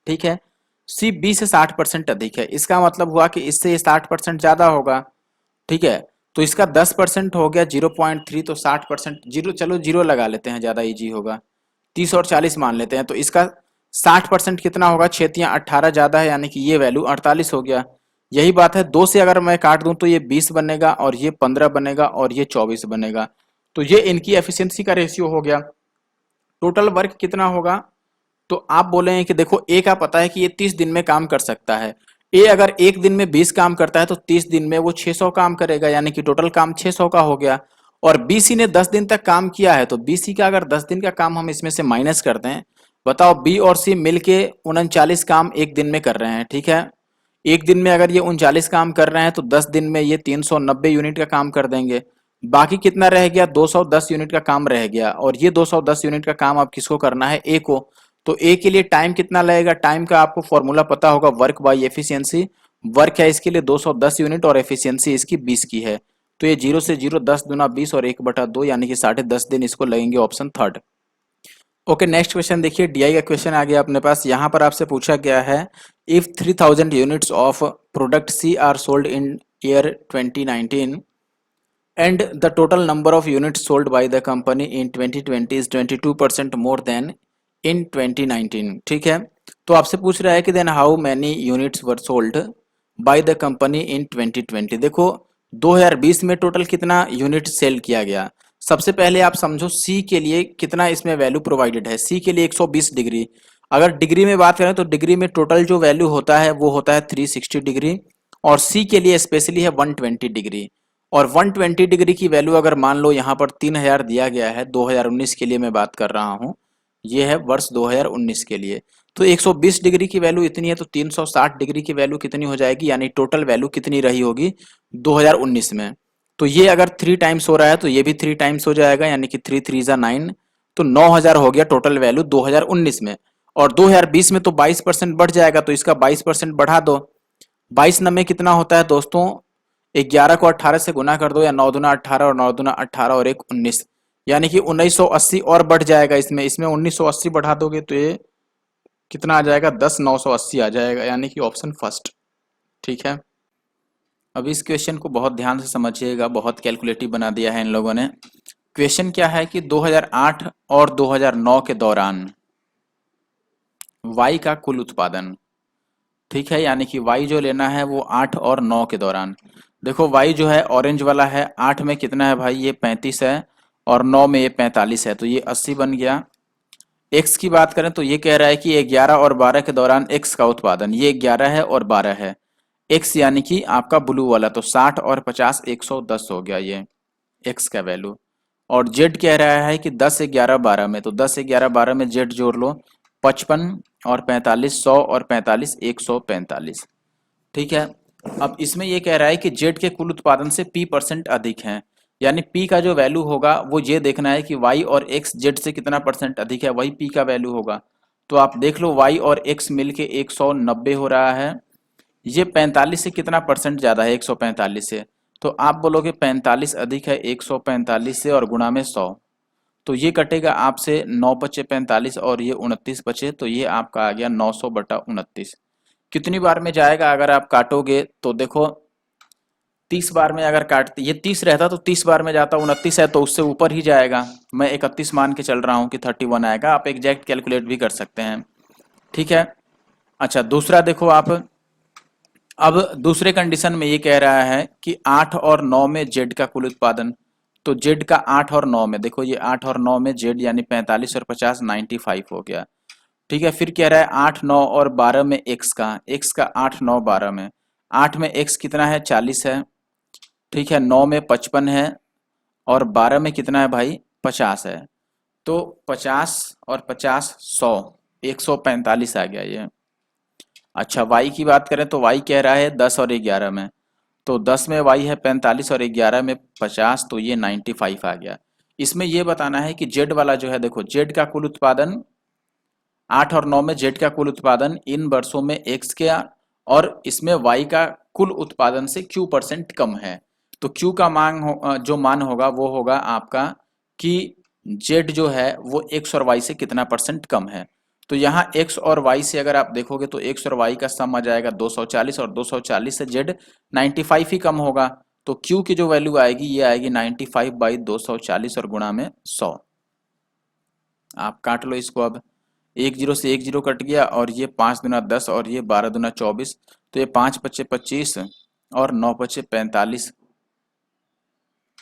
ठीक है, सी बी से 60% अधिक है, इसका मतलब हुआ कि इससे 60% ज्यादा होगा, ठीक है। तो इसका 10% हो गया 0.3, तो 60%, जीरो, चलो जीरो लगा लेते हैं, ज्यादा इजी होगा, 30 और 40 मान लेते हैं, तो इसका 60% कितना होगा, 6 तिया 18 ज्यादा है, यानी कि ये वैल्यू 48 हो गया। यही बात है, 2 से अगर मैं काट दूं तो ये 20 बनेगा, और ये 15 बनेगा, और ये 24 बनेगा, तो ये इनकी एफिशिएंसी का रेशियो हो गया। टोटल वर्क कितना होगा, तो आप बोले हैं कि देखो ए का पता है कि ये 30 दिन में काम कर सकता है, ए अगर एक दिन में 20 काम करता है तो 30 दिन में वो 600 काम करेगा, यानी कि टोटल काम 600 का हो गया। और बीसी ने 10 दिन तक काम किया है, तो बीसी का अगर 10 दिन का काम हम इसमें से माइनस करते हैं, बताओ बी और सी मिलके 39 काम एक दिन में कर रहे हैं, ठीक है। एक दिन में अगर ये 39 काम कर रहे हैं तो 10 दिन में ये 390 यूनिट का काम कर देंगे। बाकी कितना रह गया, 210 यूनिट का काम रह गया, और ये 210 यूनिट का काम अब किसको करना है, ए को। तो ए के लिए टाइम कितना लगेगा, टाइम का आपको फॉर्मूला पता होगा, वर्क बाई एफिशिएंसी। वर्क है इसके लिए 210 यूनिट और एफिशिएंसी इसकी 20 की है। तो ये 0 से 0, 10 दूना 20 और 1/2 यानी कि 10.5 दिन इसको लगेंगे, option third. Okay, next question देखिए, डीआई का क्वेश्चन आ गया अपने पास। यहाँ पर आपसे पूछा गया है, if 3000 units of product C are sold in year 2019 and the total number of units sold by the company in 2020 is 22% more than in 2019, ठीक है। तो आपसे पूछ रहा है कि then how many units were sold by the company in 2020। देखो 2020 में टोटल कितना यूनिट सेल किया गया। सबसे पहले आप समझो सी के लिए कितना इसमें वैल्यू प्रोवाइडेड है। सी के लिए 120 डिग्री, अगर डिग्री में बात करें तो डिग्री में टोटल जो वैल्यू होता है वो होता है 360 डिग्री, और सी के लिए स्पेशली है 120 डिग्री। और 120 डिग्री की वैल्यू अगर मान लो यहाँ पर 3000 दिया गया है, 2019 के लिए मैं बात कर रहा हूँ, ये है वर्ष 2019 के लिए। तो 120 डिग्री की वैल्यू इतनी है, तो 360 डिग्री की वैल्यू कितनी हो जाएगी, यानी टोटल वैल्यू कितनी रही होगी 2019 में। तो ये अगर 3 टाइम्स हो रहा है तो ये भी 3 टाइम्स हो जाएगा, यानी कि 3 3 जा 9, तो 9000 हो गया टोटल वैल्यू 2019 में। और 2020 में तो 22% बढ़ जाएगा, तो इसका 22% बढ़ा दो। 22 नंबे कितना होता है दोस्तों, 11 को 18 से गुना कर दो, या 9 दूना 18 और 9 दूना 18 और 1 19, यानी कि 1980 और बढ़ जाएगा इसमें। इसमें 1980 बढ़ा दोगे तो ये कितना आ जाएगा, 10,980 आ जाएगा, यानी कि ऑप्शन फर्स्ट, ठीक है। अब इस क्वेश्चन को बहुत ध्यान से समझिएगा, बहुत कैलकुलेटिव बना दिया है इन लोगों ने। क्वेश्चन क्या है कि 2008 और 2009 के दौरान वाई का कुल उत्पादन, ठीक है, यानी कि वाई जो लेना है वो 8 और 9 के दौरान। देखो वाई जो है ऑरेंज वाला है, 8 में कितना है भाई, ये 35 है, और 9 में ये 45 है, तो ये 80 बन गया। एक्स की बात करें तो ये कह रहा है कि 11 और 12 के दौरान एक्स का उत्पादन, ये 11 है और 12 है, एक्स यानी कि आपका ब्लू वाला, तो 60 और 50 110 हो गया ये एक्स का वैल्यू। और जेड कह रहा है कि 10 11 12 में, तो 10 11 12 में जेड जोड़ लो, 55 और 45 100 और 45 145, ठीक है। अब इसमें ये कह रहा है कि जेड के कुल उत्पादन से p% अधिक है, यानी p का जो वैल्यू होगा वो ये देखना है कि y और x जेड से कितना परसेंट अधिक है, वही p का वैल्यू होगा। तो आप देख लो y और x मिलके 190 हो रहा है, ये 45 से कितना परसेंट ज्यादा है, 145 से। तो आप बोलोगे 45 अधिक है 145 से, और गुणा में 100, तो ये कटेगा आपसे 9 बचे 45 और ये 29 बचे, तो ये आपका आ गया 900/29। कितनी बार में जाएगा अगर आप काटोगे तो देखो, 30 बार में अगर काटते, ये 30 रहता तो 30 बार में जाता, 29 है तो उससे ऊपर ही जाएगा। मैं 31 मान के चल रहा हूँ कि 31 आएगा, आप एग्जैक्ट कैलकुलेट भी कर सकते हैं, ठीक है। अच्छा दूसरा देखो आप, अब दूसरे कंडीशन में ये कह रहा है कि 8 और 9 में जेड का कुल उत्पादन, तो जेड का 8 और 9 में, देखो ये 8 और 9 में जेड यानी 45 और 50 95 हो गया, ठीक है। फिर कह रहा है 8 9 और 12 में एक्स का 8 9 12 में, 8 में एक्स कितना है 40 है, ठीक है, 9 में 55 है, और 12 में कितना है भाई 50 है। तो 50 और 50 100, 145 आ गया ये। अच्छा y की बात करें तो y कह रहा है 10 और 11 में, तो 10 में y है 45 और 11 में 50, तो ये 95 आ गया। इसमें ये बताना है कि जेड वाला जो है, देखो जेड का कुल उत्पादन 8 और 9 में जेड का कुल उत्पादन इन वर्षों में एक्स के, और इसमें वाई का कुल उत्पादन से Q% कम है। तो Q का जो मान होगा वो होगा आपका कि जेड जो है वो एक्स और वाई से कितना परसेंट कम है। तो यहाँ एक्स और वाई से अगर आप देखोगे तो एक्स और वाई का सम आ जाएगा 240, और 240 से जेड 95 ही कम होगा। तो Q की जो वैल्यू आएगी ये आएगी 95/240 और गुणा में 100। आप काट लो इसको, अब 1 0 से 1 0 कट गया, और ये 5 दूना 10 और ये 12 दूना 24, तो ये 5 बचे 25 और 9 बचे 45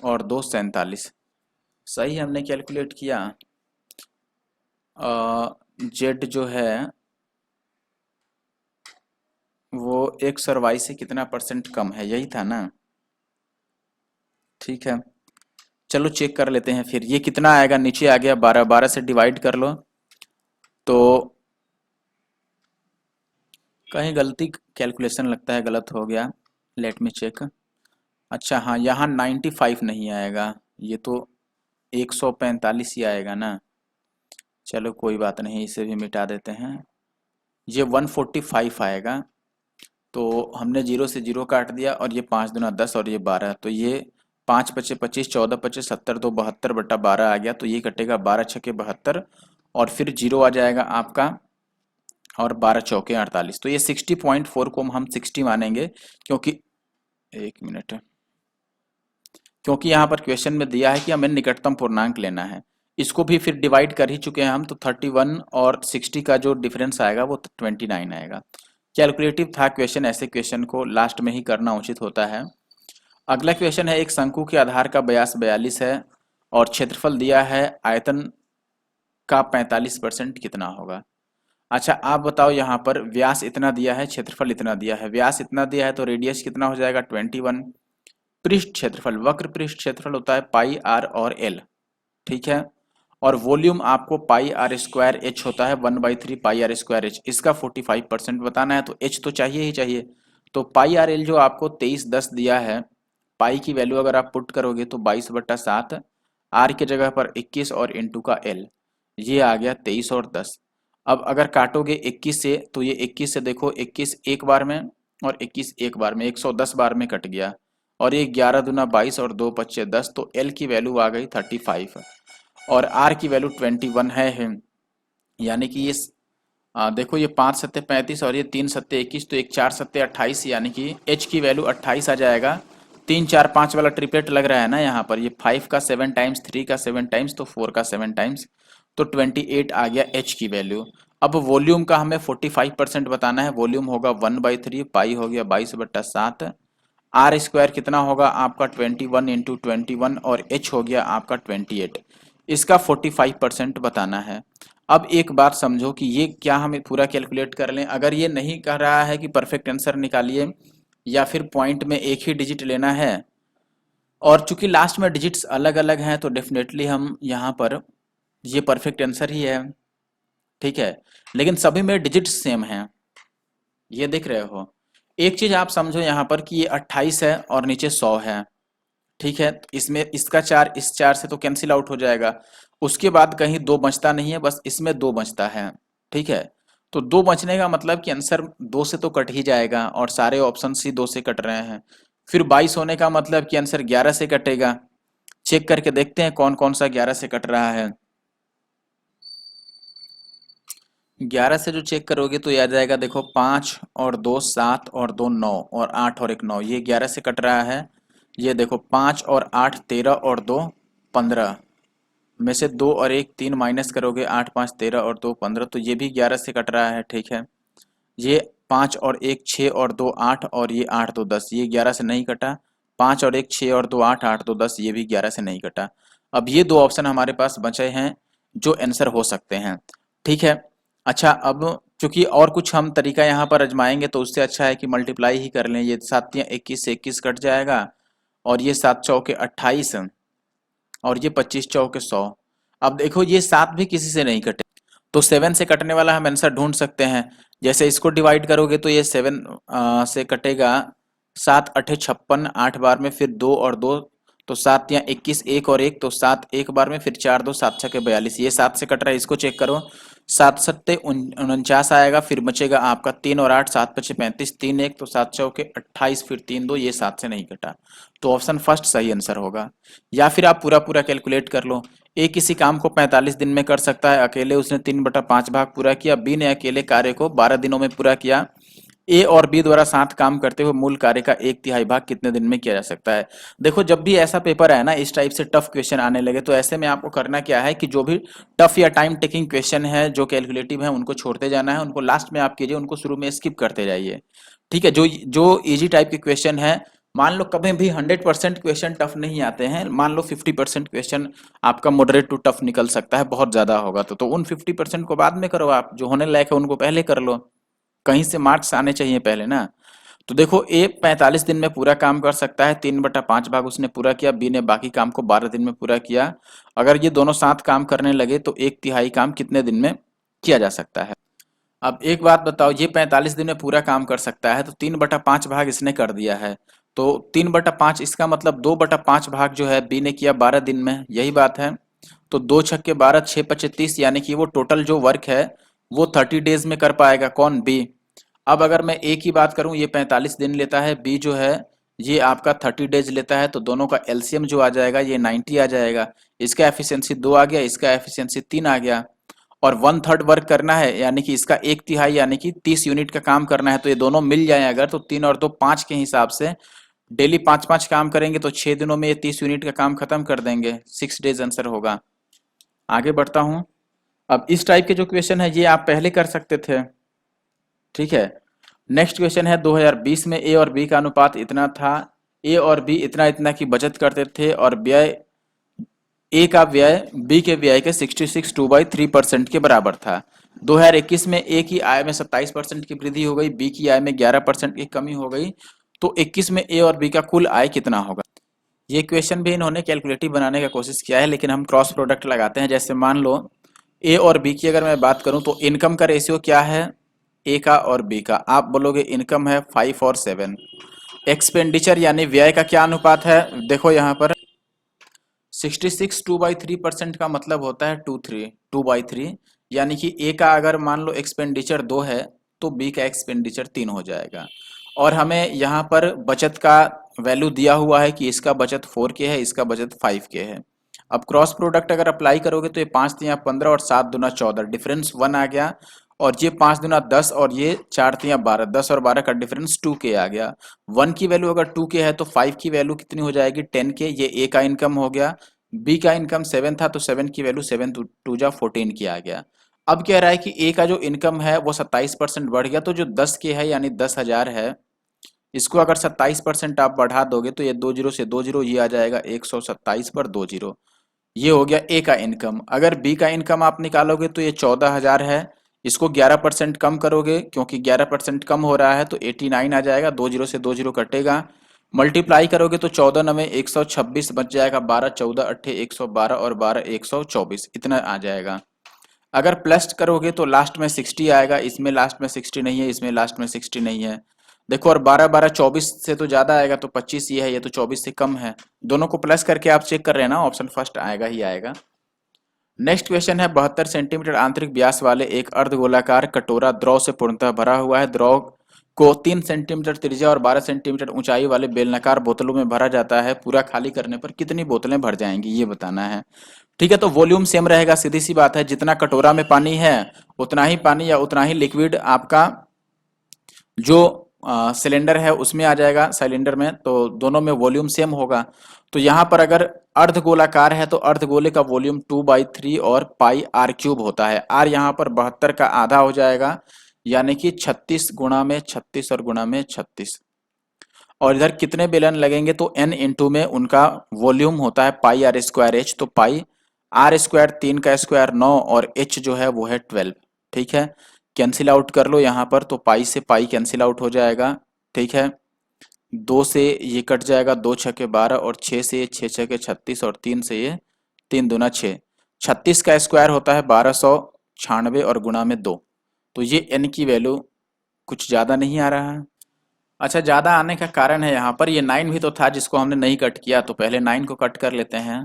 और 2 47। सही हमने कैलकुलेट किया। जेड जो है वो एक्स और वाई से कितना परसेंट कम है, यही था ना। ठीक है, चलो चेक कर लेते हैं फिर। ये कितना आएगा, नीचे आ गया 12, 12 से डिवाइड कर लो। तो कहीं गलती, कैलकुलेशन लगता है गलत हो गया, लेट मी चेक। अच्छा हाँ, यहाँ 95 नहीं आएगा, ये तो 145 ही आएगा ना। चलो कोई बात नहीं, इसे भी मिटा देते हैं। ये 145 आएगा। तो हमने जीरो से जीरो काट दिया, और ये 5 दूना 10 और ये 12, तो ये 5 पचे 25, 14 पचे 70, तो 72/12 आ गया। तो ये कटेगा 12 छके 72, और फिर जीरो आ जाएगा आपका, और 12 चौके 48। तो ये 60.4 को हम 60 मानेंगे, क्योंकि, एक मिनट, क्योंकि यहाँ पर क्वेश्चन में दिया है कि हमें निकटतम पूर्णांक लेना है। इसको भी फिर डिवाइड कर ही चुके हैं हम, तो 31 और 60 का जो डिफरेंस आएगा वो 29 आएगा। कैलकुलेटिव था क्वेश्चन, ऐसे क्वेश्चन को लास्ट में ही करना उचित होता है। अगला क्वेश्चन है, एक शंकु के आधार का व्यास 42 है और क्षेत्रफल दिया है, आयतन का 45% कितना होगा। अच्छा आप बताओ, यहाँ पर व्यास इतना दिया है, क्षेत्रफल इतना दिया है। व्यास इतना दिया है तो रेडियस कितना हो जाएगा, 21। पृष्ठ क्षेत्रफल, वक्र पृष्ठ क्षेत्रफल होता है पाई आर और एल, ठीक है। और वॉल्यूम आपको पाई आर स्क्वायर एच होता है, 1/3 पाई आर स्क्वायर एच। इसका 45% बताना है, तो एच तो चाहिए ही चाहिए। तो पाई आर एल जो आपको 2310 दिया है, पाई की वैल्यू अगर आप पुट करोगे तो 22/7, आर की जगह पर 21 और इंटू का एल, ये आ गया 23 और 10। अब अगर काटोगे 21 से, तो ये 21 से देखो, 21 एक बार में और 21 एक बार में, 110 बार में कट गया। और ये 11 दूना 22 और 2 पच्चे 10, तो एल की वैल्यू आ गई 35, और आर की वैल्यू 21 है। यानी कि ये देखो, ये 5 सत्ते 35 और ये 3 सत्ते 21, तो एक 4 सत्ते 28, यानी कि एच की वैल्यू 28 आ जाएगा। 3 4 5 वाला ट्रिपलेट लग रहा है ना यहाँ पर, ये 5 का 7 टाइम्स, 3 का 7 टाइम्स, तो 4 का 7 टाइम्स, तो 28 आ गया एच की वैल्यू। अब वॉल्यूम का हमें 45% बताना है। वॉल्यूम होगा 1/3, पाई हो गया 22/7, आर स्क्वायर कितना होगा आपका 21 इंटू 21, और एच हो गया आपका 28। इसका 45% बताना है। अब एक बात समझो कि ये क्या हमें पूरा कैलकुलेट कर लें, अगर ये नहीं कह रहा है कि परफेक्ट आंसर निकालिए या फिर पॉइंट में एक ही डिजिट लेना है, और चूंकि लास्ट में डिजिट्स अलग अलग हैं, तो डेफिनेटली हम यहाँ पर, ये परफेक्ट आंसर ही है, ठीक है। लेकिन सभी में डिजिट्स सेम हैं, ये देख रहे हो। एक चीज आप समझो यहाँ पर कि ये 28 है और नीचे 100 है, ठीक है। तो इसमें इसका 4 इस 4 से तो कैंसिल आउट हो जाएगा। उसके बाद कहीं 2 बचता नहीं है, बस इसमें 2 बचता है, ठीक है। तो 2 बचने का मतलब कि आंसर 2 से तो कट ही जाएगा, और सारे ऑप्शन ही 2 से कट रहे हैं। फिर 22 होने का मतलब कि आंसर 11 से कटेगा। चेक करके देखते हैं कौन कौन सा 11 से कट रहा है। 11 से जो चेक करोगे तो ये आ जाएगा, देखो 5 और 2 7 और 2 9 और 8 और 1 9, ये 11 से कट रहा है। ये देखो 5 और 8 13 और 2 15, में से 2 और 1 3 माइनस करोगे, 8 5 13 और 2 15, तो ये भी 11 से कट रहा है, ठीक है। ये 5 और 1 6 और 2 8, और ये 8 2 10, ये 11 से नहीं कटा। 5 और 1 6 और 2 8, 8 2 10, ये भी 11 से नहीं कटा। अब ये दो ऑप्शन हमारे पास बचे हैं जो आंसर हो सकते हैं, ठीक है। अच्छा अब चूंकि और कुछ हम तरीका यहाँ पर आजमाएंगे, तो उससे अच्छा है कि मल्टीप्लाई ही कर लें। ये 7 या 21 से 21 कट जाएगा, और ये 7 चौके 28, और ये 25 चौके 100। अब देखो ये 7 भी किसी से नहीं कटे, तो 7 से कटने वाला हम आंसर ढूंढ सकते हैं। जैसे इसको डिवाइड करोगे तो ये 7 से कटेगा, 7 8 56, 8 बार में, फिर 2 और 2, तो 7 या 21, 1 और 1, तो 7 एक बार में, फिर 4 2 7 6 42, ये 7 से कट रहा है। इसको चेक करो, 7 सत्ते 49 आएगा, फिर बचेगा आपका 3 और 8, 7 पचे 35, 3 1, तो 7 चौके 28, फिर 3 2, ये 7 से नहीं कटा। तो ऑप्शन फर्स्ट सही आंसर होगा। या फिर आप पूरा पूरा कैलकुलेट कर लो। ए किसी काम को 45 दिन में कर सकता है, अकेले उसने 3/5 भाग पूरा किया। बी ने अकेले कार्य को 12 दिनों में पूरा किया। ए और बी द्वारा साथ काम करते हुए मूल कार्य का 1/3 भाग कितने दिन में किया जा सकता है। देखो जब भी ऐसा पेपर है ना, इस टाइप से टफ क्वेश्चन आने लगे, तो ऐसे में आपको करना क्या है कि जो भी टफ या टाइम टेकिंग क्वेश्चन है, जो कैलकुलेटिव है, उनको छोड़ते जाना है, उनको लास्ट में आप कीजिए, उनको शुरू में स्किप करते जाइए, ठीक है। जो जो इजी टाइप के क्वेश्चन है, मान लो कभी भी 100% क्वेश्चन टफ नहीं आते हैं, मान लो 50% क्वेश्चन आपका मॉडरेट टू टफ निकल सकता है, बहुत ज्यादा होगा तो उन 50% को बाद में करो, आप जो होने लायक है उनको पहले कर लो। कहीं से मार्क्स आने चाहिए पहले ना। तो देखो ए 45 दिन में पूरा काम कर सकता है, 3/5 भाग उसने पूरा किया, बी ने बाकी काम को 12 दिन में पूरा किया। अगर ये दोनों साथ काम करने लगे तो 1/3 काम कितने दिन में किया जा सकता है। अब एक बात बताओ, ये 45 दिन में पूरा काम कर सकता है तो 3/5 भाग इसने कर दिया है, तो 3/5 इसका मतलब 2/5 भाग जो है बी ने किया 12 दिन में, यही बात है। तो 2 × 6 = 12, 6×5 = 30, यानी कि वो टोटल जो वर्क है वो 30 डेज में कर पाएगा, कौन, बी। अब अगर मैं ए की बात करूं, ये 45 दिन लेता है, बी जो है ये आपका 30 डेज लेता है, तो दोनों का एलसीएम जो आ जाएगा ये 90 आ जाएगा। इसका एफिशिएंसी 2 आ गया, इसका एफिशिएंसी 3 आ गया। और 1/3 वर्क करना है, यानी कि इसका 1/3 यानी कि 30 यूनिट का काम करना है, तो ये दोनों मिल जाए अगर, तो 3 और 2 5 के हिसाब से डेली 5-5 काम करेंगे तो 6 दिनों में ये 30 यूनिट का काम खत्म कर देंगे। 6 डेज आंसर होगा। आगे बढ़ता हूं। अब इस टाइप के जो क्वेश्चन है ये आप पहले कर सकते थे, ठीक है। नेक्स्ट क्वेश्चन है 2020 में ए और बी का अनुपात इतना था, ए और बी इतना इतना की बचत करते थे और व्यय, ए का व्यय बी के व्यय के 66 2/3% के बराबर था। 2021 में ए की आय में 27% की वृद्धि हो गई, बी की आय में 11% की कमी हो गई, तो 21 में ए और बी का कुल आय कितना होगा। ये क्वेश्चन भी इन्होंने कैलकुलेटिव बनाने का कोशिश किया है, लेकिन हम क्रॉस प्रोडक्ट लगाते हैं। जैसे मान लो ए और बी की अगर मैं बात करूं तो इनकम का रेशियो क्या है, ए का और बी का, आप बोलोगे इनकम है 5 और 7। एक्सपेंडिचर यानी व्यय का क्या अनुपात है, देखो यहाँ पर 66 2/3% का मतलब होता है 2/3, यानी कि ए का अगर मान लो एक्सपेंडिचर 2 है तो बी का एक्सपेंडिचर 3 हो जाएगा। और हमें यहाँ पर बचत का वैल्यू दिया हुआ है कि इसका बचत 4 के है, इसका बचत 5 के है। अब क्रॉस प्रोडक्ट अगर अप्लाई करोगे तो ये 5 तिया 15 और 7 दूना 14, डिफरेंस 1 आ गया। और ये 5 दूना 10 और ये 4 तिया 12, 10 और 12 का डिफरेंस 2 के आ गया। 1 की वैल्यू अगर 2 के है तो 5 की वैल्यू कितनी हो जाएगी, 10 के। ये ए का इनकम हो गया, बी का इनकम 7 था तो 7 की वैल्यू 7 2 जा 14 की आ गया। अब कह रहा है कि ए का जो इनकम है वो 27% बढ़ गया, तो जो 10 के है यानी 10,000 है, इसको अगर 27% आप बढ़ा दोगे तो ये 2 जीरो से 2 जीरो, ये आ जाएगा 127 पर 2 जीरो। ये हो गया ए का इनकम। अगर बी का इनकम आप निकालोगे तो ये 14,000 है, इसको 11% कम करोगे क्योंकि 11% कम हो रहा है तो 89 आ जाएगा, 2 जीरो से 2 जीरो कटेगा। मल्टीप्लाई करोगे तो 14 9 126 बच जाएगा, 12 14 अट्ठे 112 और 12 124, इतना आ जाएगा। अगर प्लस करोगे तो लास्ट में 60 आएगा, इसमें लास्ट में 60 नहीं है, इसमें लास्ट में 60 नहीं है। देखो, और 12 12 24 से तो ज्यादा आएगा तो 25 ये है, ये तो 24 से कम है। दोनों को प्लस करके आप चेक कर रहे हैं ना, ऑप्शन फर्स्ट आएगा ही आएगा। नेक्स्ट क्वेश्चन है 72 सेंटीमीटर आंतरिक व्यास वाले एक अर्धगोलाकार कटोरा द्रव से पूर्णतः भरा हुआ है। द्रव को 3 सेंटीमीटर त्रिज्या और 12 सेंटीमीटर ऊंचाई वाले बेलनाकार बोतलों में भरा जाता है। पूरा खाली करने पर कितनी बोतलें भर जाएंगी, ये बताना है। ठीक है, तो वॉल्यूम सेम रहेगा, सीधी सी बात है। जितना कटोरा में पानी है उतना ही पानी या उतना ही लिक्विड आपका जो सिलेंडर है उसमें आ जाएगा, सिलेंडर में, तो दोनों में वॉल्यूम सेम होगा। तो यहाँ पर अगर अर्धगोलाकार है तो अर्धगोले का वॉल्यूम 2/3 और पाई आर क्यूब होता है। आर यहाँ पर 72 का आधा हो जाएगा, यानी कि 36 गुणा में 36 और गुणा में 36। और इधर कितने बेलन लगेंगे तो n इंटू में उनका वॉल्यूम होता है पाई आर स्क्वायर एच, तो पाई आर स्क्वायर 3 का स्क्वायर 9 और h जो है वो है 12। ठीक है, कैंसिल आउट कर लो यहाँ पर, तो पाई से पाई कैंसिल आउट हो जाएगा। ठीक है, 2 से ये कट जाएगा, 2 छके 12 और 6 से ये 6 छके 36 और 3 से ये 3 दूना 6। 36 का स्क्वायर होता है 1296 और गुणा में 2, तो ये n की वैल्यू कुछ ज़्यादा नहीं आ रहा है। अच्छा, ज़्यादा आने का कारण है यहाँ पर ये 9 भी तो था जिसको हमने नहीं कट किया, तो पहले 9 को कट कर लेते हैं।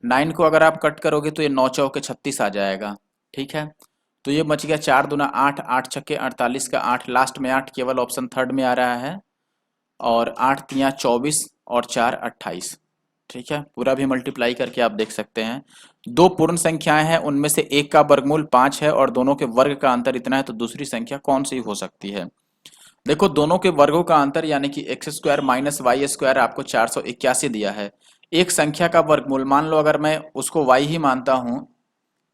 9 को अगर आप कट करोगे तो ये 9 चौके 36 आ जाएगा। ठीक है, तो ये बच गया 4 दूना 8, 8 छक्के 48 का 8, लास्ट में 8 केवल ऑप्शन थर्ड में आ रहा है, और 8 तियाँ 24 और 4 28। ठीक है, पूरा भी मल्टीप्लाई करके आप देख सकते हैं। दो पूर्ण संख्याएं हैं, उनमें से एक का वर्गमूल 5 है और दोनों के वर्ग का अंतर इतना है, तो दूसरी संख्या कौन सी हो सकती है। देखो, दोनों के वर्गों का अंतर यानी कि x square minus y square आपको 481 दिया है। एक संख्या का वर्गमूल, मान लो अगर मैं उसको y ही मानता हूं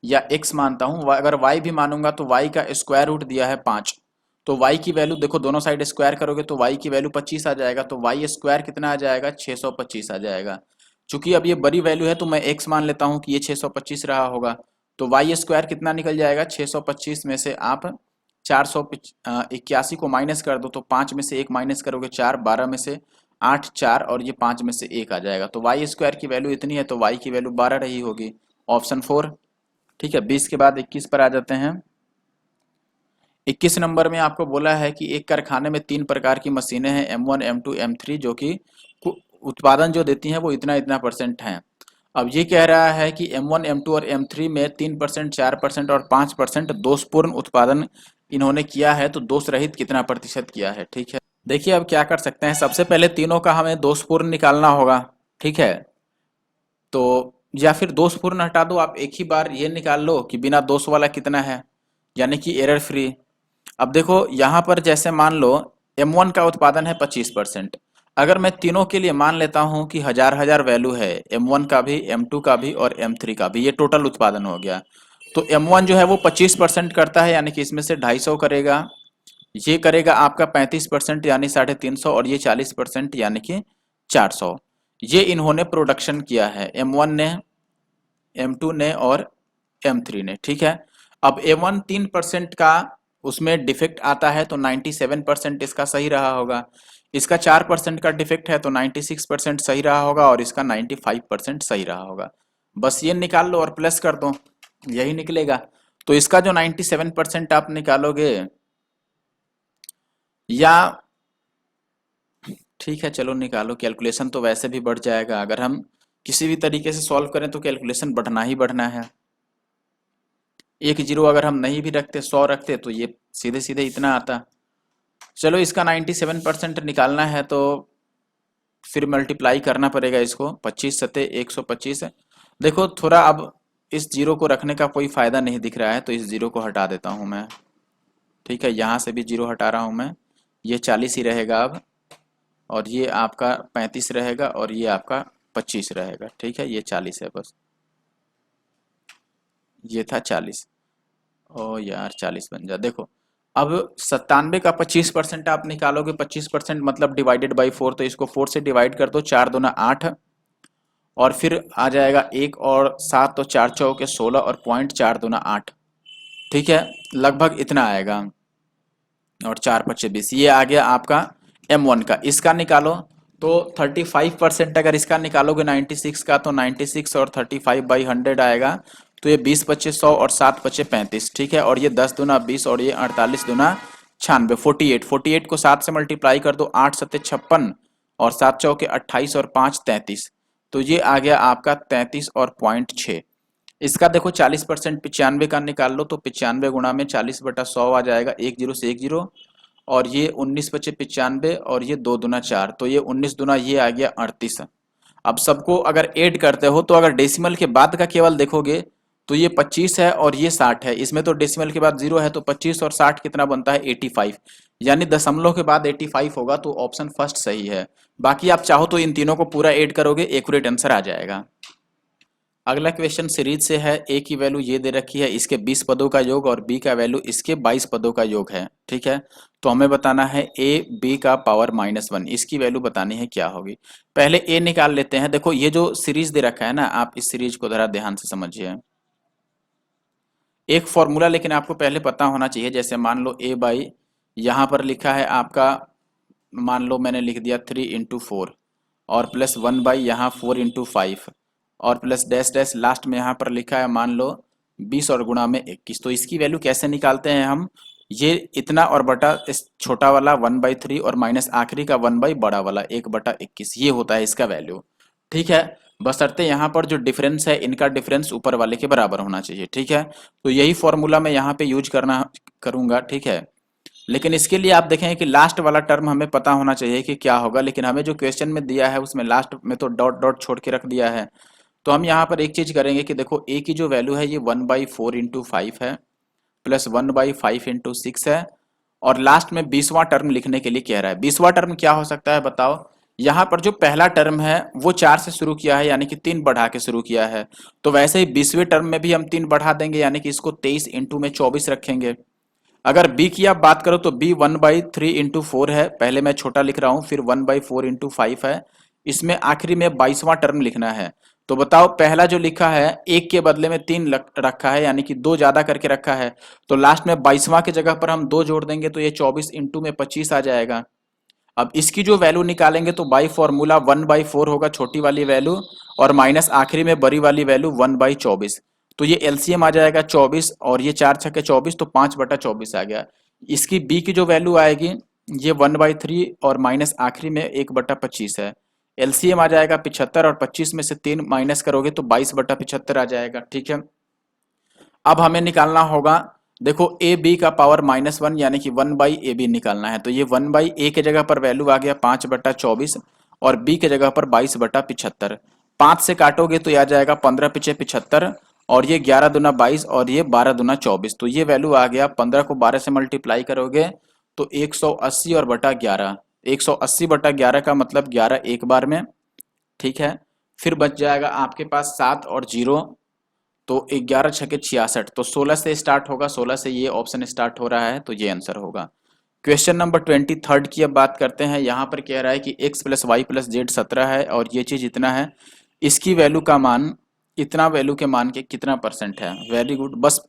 या x मानता हूं, अगर y भी मानूंगा तो y का स्क्वायर रूट दिया है 5, तो y की वैल्यू देखो, दोनों साइड स्क्वायर करोगे तो y की वैल्यू 25 आ जाएगा, तो y स्क्वायर कितना आ जाएगा, 625 आ जाएगा। चूंकि अब ये बड़ी वैल्यू है तो मैं x मान लेता हूं कि ये 625 रहा होगा, तो y स्क्वायर कितना निकल जाएगा, 625 में से आप 481 को माइनस कर दो तो 5 में से 1 माइनस करोगे 4, 12 में से 8 4 और ये 5 में से 1 आ जाएगा। तो वाई स्क्वायर की वैल्यू इतनी है तो वाई की वैल्यू 12 रही होगी, ऑप्शन 4। ठीक है, 20 के बाद 21 पर आ जाते हैं। 21 नंबर में आपको बोला है कि एक कारखाने में 3 प्रकार की मशीनें हैं M1 M2 M3 जो कि उत्पादन जो देती हैं वो इतना इतना % है। अब ये कह रहा है कि M1 M2 और M3 में 3%, 4% और 5% दोषपूर्ण उत्पादन इन्होंने किया है, तो दोष रहित कितना प्रतिशत किया है। ठीक है, देखिए अब क्या कर सकते हैं, सबसे पहले तीनों का हमें दोषपूर्ण निकालना होगा। ठीक है, तो या फिर दोषपूर्ण हटा दो, आप एक ही बार ये निकाल लो कि बिना दोष वाला कितना है, यानी कि एरर फ्री। अब देखो यहाँ पर जैसे मान लो M1 का उत्पादन है 25%, अगर मैं तीनों के लिए मान लेता हूँ कि हजार वैल्यू है M1 का भी, M2 का भी और M3 का भी, ये टोटल उत्पादन हो गया। तो M1 जो है वो 25% करता है, यानी कि इसमें से 250 करेगा, ये करेगा आपका 35% यानी 350, और ये 40% यानी कि 400। ये इन्होंने प्रोडक्शन किया है, M1 ने, M2 ने और M3 ने। ठीक है, अब M1 3% का उसमें डिफेक्ट आता है तो 97% इसका सही रहा होगा, इसका 4% का डिफेक्ट है तो 96% सही रहा होगा, और इसका 95% सही रहा होगा। बस ये निकाल लो और प्लस कर दो, यही निकलेगा। तो इसका जो 97% आप निकालोगे, या ठीक है चलो निकालो, कैलकुलेशन तो वैसे भी बढ़ जाएगा, अगर हम किसी भी तरीके से सॉल्व करें तो कैलकुलेशन बढ़ना ही बढ़ना है। 1 0 अगर हम नहीं भी रखते, 100 रखते तो ये सीधे सीधे इतना आता। चलो इसका 97% निकालना है तो फिर मल्टीप्लाई करना पड़ेगा इसको, 25 सते 125 है। देखो थोड़ा अब इस जीरो को रखने का कोई फायदा नहीं दिख रहा है, तो इस जीरो को हटा देता हूं मैं। ठीक है, यहाँ से भी जीरो हटा रहा हूं मैं, ये 40 ही रहेगा अब, और ये आपका 35 रहेगा, और ये आपका 25 रहेगा। ठीक है, ये 40 है बस, ये था 40। ओ यार 40 बन जा। देखो अब 97 का 25% आप निकालोगे, 25% मतलब डिवाइडेड बाई 4, तो इसको 4 से डिवाइड कर दो, 4 दूना 8, और फिर आ जाएगा 1 और 7, तो 4 चौके 16 और पॉइंट 4 दूना 8। ठीक है, लगभग इतना आएगा, और 4 5 20, ये आ गया आपका M1 का। इसका निकालो तो 35% अगर इसका निकालोगे 96 का, तो 96 और 35/100 आएगा, तो ये 20 25 100 और 7 5 35। ठीक है, और ये 10 दूना 20 और ये 48 दूना 96, 48 को 7 से मल्टीप्लाई कर दो, 8 7 56 और 7 चौके 28 और 5 33, तो ये आ गया आपका 33 और 0.6। इसका देखो 40% 95 का निकाल लो, तो 95 गुणा में 40/100 आ जाएगा, 1 0 से 1 0, और ये 19 25 95, और ये 2 दूना 4, तो ये 19 दूना ये आ गया 38। अब सबको अगर ऐड करते हो तो अगर डेसिमल के बाद का केवल देखोगे तो ये 25 है और ये 60 है, इसमें तो डेसिमल के बाद 0 है, तो 25 और 60 कितना बनता है 85, यानी दशमलव के बाद 85 होगा, तो ऑप्शन फर्स्ट सही है। बाकी आप चाहो तो इन तीनों को पूरा ऐड करोगे, एक्यूरेट आंसर आ जाएगा। अगला क्वेश्चन सीरीज से है, ए की वैल्यू ये दे रखी है, इसके 20 पदों का योग, और बी का वैल्यू इसके 22 पदों का योग है। ठीक है, तो हमें बताना है ए बी का पावर -1, इसकी वैल्यू बतानी है क्या होगी। पहले ए निकाल लेते हैं। देखो ये जो सीरीज दे रखा है ना, आप इस सीरीज को जरा ध्यान से समझिए। एक फॉर्मूला लेकिन आपको पहले पता होना चाहिए, जैसे मान लो ए बाई, यहाँ पर लिखा है आपका, मान लो मैंने लिख दिया 3 × 4, और प्लस 1 बाई यहाँ 4 × 5, और प्लस डैश डैश लास्ट में यहाँ पर लिखा है मान लो 20 और गुणा में 21। तो इसकी वैल्यू कैसे निकालते हैं हम, ये इतना और बटा इस छोटा वाला 1/3 और माइनस आखिरी का 1 बाई बड़ा वाला 1/21, ये होता है इसका वैल्यू। ठीक है, बशर्ते यहाँ पर जो डिफरेंस है इनका डिफरेंस ऊपर वाले के बराबर होना चाहिए। ठीक है, तो यही फॉर्मूला मैं यहाँ पे यूज करूंगा। ठीक है, लेकिन इसके लिए आप देखेंगे कि लास्ट वाला टर्म हमें पता होना चाहिए कि क्या होगा, लेकिन हमें जो क्वेश्चन में दिया है उसमें लास्ट में तो डॉट डॉट छोड़ के रख दिया है। तो हम यहाँ पर एक चीज करेंगे कि देखो ए की जो वैल्यू है ये 1/4 × 5 है, प्लस 1/5 × 6 है, और लास्ट में 20वां टर्म लिखने के लिए कह रहा है। 20वां टर्म क्या हो सकता है बताओ। यहाँ पर जो पहला टर्म है वो 4 से शुरू किया है, यानी कि 3 बढ़ा के शुरू किया है, तो वैसे ही 20वें टर्म में भी हम 3 बढ़ा देंगे, यानी कि इसको 23 × में 24 रखेंगे। अगर बी की आप बात करो तो बी 1/3 × 4 है, पहले मैं छोटा लिख रहा हूं, फिर 1/4 × 5 है, इसमें आखिरी में 22वां टर्म लिखना है। तो बताओ पहला जो लिखा है एक के बदले में तीन रखा है, यानी कि दो ज्यादा करके रखा है, तो लास्ट में 22वां की जगह पर हम दो जोड़ देंगे तो ये 24 इंटू में 25 आ जाएगा। अब इसकी जो वैल्यू निकालेंगे तो बाई फॉर्मूला 1/4 होगा छोटी वाली वैल्यू, और माइनस आखिरी में बड़ी वाली वैल्यू 1/24। तो ये एलसीएम आ जाएगा 24, और ये 4 छक्के 24, तो 5/24 आ गया। इसकी बी की जो वैल्यू आएगी ये 1/3 और माइनस आखिरी में 1/25 है। एलसीएम आ जाएगा 75, और 25 में से 3 माइनस करोगे तो 22/75 आ जाएगा। ठीक है, अब हमें निकालना होगा, देखो ए बी का पावर -1 यानी कि 1/AB निकालना है। तो ये 1/A के जगह पर वैल्यू आ गया 5/24, और बी के जगह पर 22/75। 5 से काटोगे तो ये आ जाएगा 15 पिछे 75, और ये 11 दूना 22, और ये 12 दूना 24। तो ये वैल्यू आ गया, 15 को 12 से मल्टीप्लाई करोगे तो 180 और बटा 11, 180/11 का मतलब 11 एक बार में। ठीक है, फिर बच जाएगा आपके पास 7 और 0, तो 11 छके 66, तो 16 से स्टार्ट होगा, 16 से ये ऑप्शन स्टार्ट हो रहा है, तो ये आंसर होगा। क्वेश्चन नंबर 23 की अब बात करते हैं। यहाँ पर कह रहा है कि x + y + z 17 है, और ये चीज इतना है, इसकी वैल्यू का मान इतना वैल्यू के मान के कितना % है। वेरी गुड, बस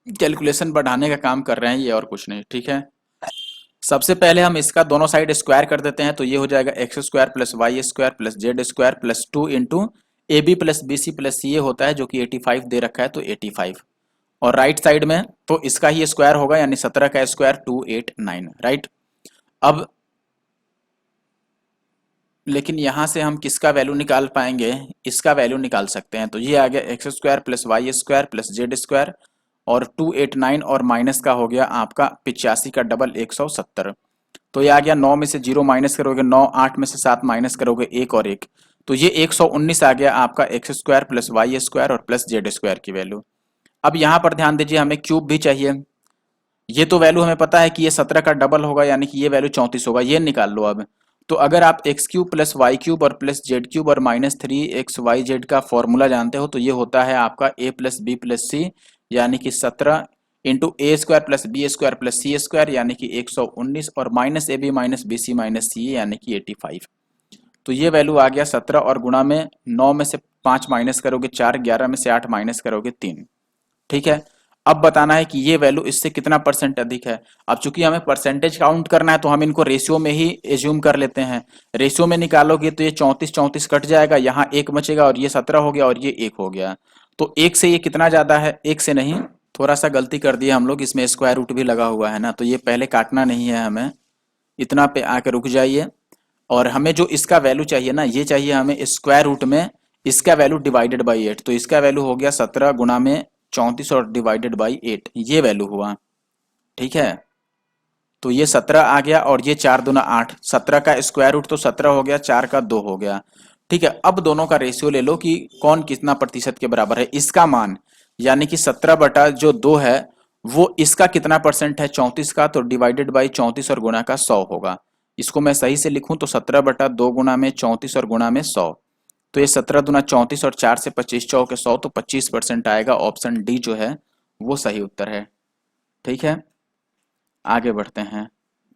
कैलकुलेशन बढ़ाने का काम कर रहे हैं ये, और कुछ नहीं। ठीक है, सबसे पहले हम इसका दोनों साइड स्क्वायर कर देते हैं, तो ये हो जाएगा x² + y² + z² + 2 into AB + BC + CA होता है, जो कि 85 दे रखा है, तो 85, और राइट साइड में तो इसका ही स्क्वायर होगा, यानी 17 का स्क्वायर 289, राइट। अब लेकिन यहां से हम किसका वैल्यू निकाल पाएंगे, इसका वैल्यू निकाल सकते हैं। तो ये आ गया x² + y² + z², और 289, और माइनस का हो गया आपका 85 का डबल 170। तो ये आ गया, 9 में से 0 माइनस करोगे 9, 8 में से 7 माइनस करोगे 1 और 1, तो ये 119 आ गया आपका x² + y² और प्लस z² की वैल्यू। अब यहाँ पर ध्यान दीजिए, हमें क्यूब भी चाहिए। ये तो वैल्यू हमें पता है कि ये 17 का डबल होगा, यानी कि ये वैल्यू 34 होगा, ये निकाल लो अब। तो अगर आप x³ + y³ और प्लस z³ और -3xyz का फॉर्मूला जानते हो, तो ये होता है आपका a + b + c, यानी कि 17 इंटू a² + b² + c² यानी कि 119, और -ab - bc - ca यानी कि 85। तो ये वैल्यू आ गया 17, और गुणा में 9 में से 5 माइनस करोगे 4, 11 में से 8 माइनस करोगे 3। ठीक है, अब बताना है कि ये वैल्यू इससे कितना % अधिक है। अब चूंकि हमें परसेंटेज काउंट करना है, तो हम इनको रेशियो में ही एज्यूम कर लेते हैं। रेशियो में निकालोगे तो ये 34 34 कट जाएगा, यहाँ 1 बचेगा, और ये 17 हो गया, और ये 1 हो गया। तो 1 से ये कितना ज्यादा है, 1 से नहीं, थोड़ा सा गलती कर दिया हम लोग, इसमें स्क्वायर रूट भी लगा हुआ है ना, तो ये पहले काटना नहीं है हमें, इतना पे आके रुक जाइए। और हमें जो इसका वैल्यू चाहिए ना, ये चाहिए हमें स्क्वायर रूट में इसका वैल्यू डिवाइडेड बाई 8। तो इसका वैल्यू हो गया 17 गुणा में 34 और डिवाइडेड बाई 8, ये वैल्यू हुआ। ठीक है, तो ये 17 आ गया, और ये 4 दूना 8, 17 का स्क्वायर रूट तो 17 हो गया, 4 का 2 हो गया। ठीक है, अब दोनों का रेशियो ले लो कि कौन कितना प्रतिशत के बराबर है। इसका मान यानी कि 17 बटा जो 2 है, वो इसका कितना % है 34 का, तो डिवाइडेड बाई 34 और गुणा का 100 होगा। इसको मैं सही से लिखूं तो 17 बटा 2 गुणा में 34 और गुणा में 100, तो ये 17 दूना 34 और 4 से 25 चौके 100, तो 25% आएगा। ऑप्शन डी जो है वो सही उत्तर है। ठीक है, आगे बढ़ते हैं।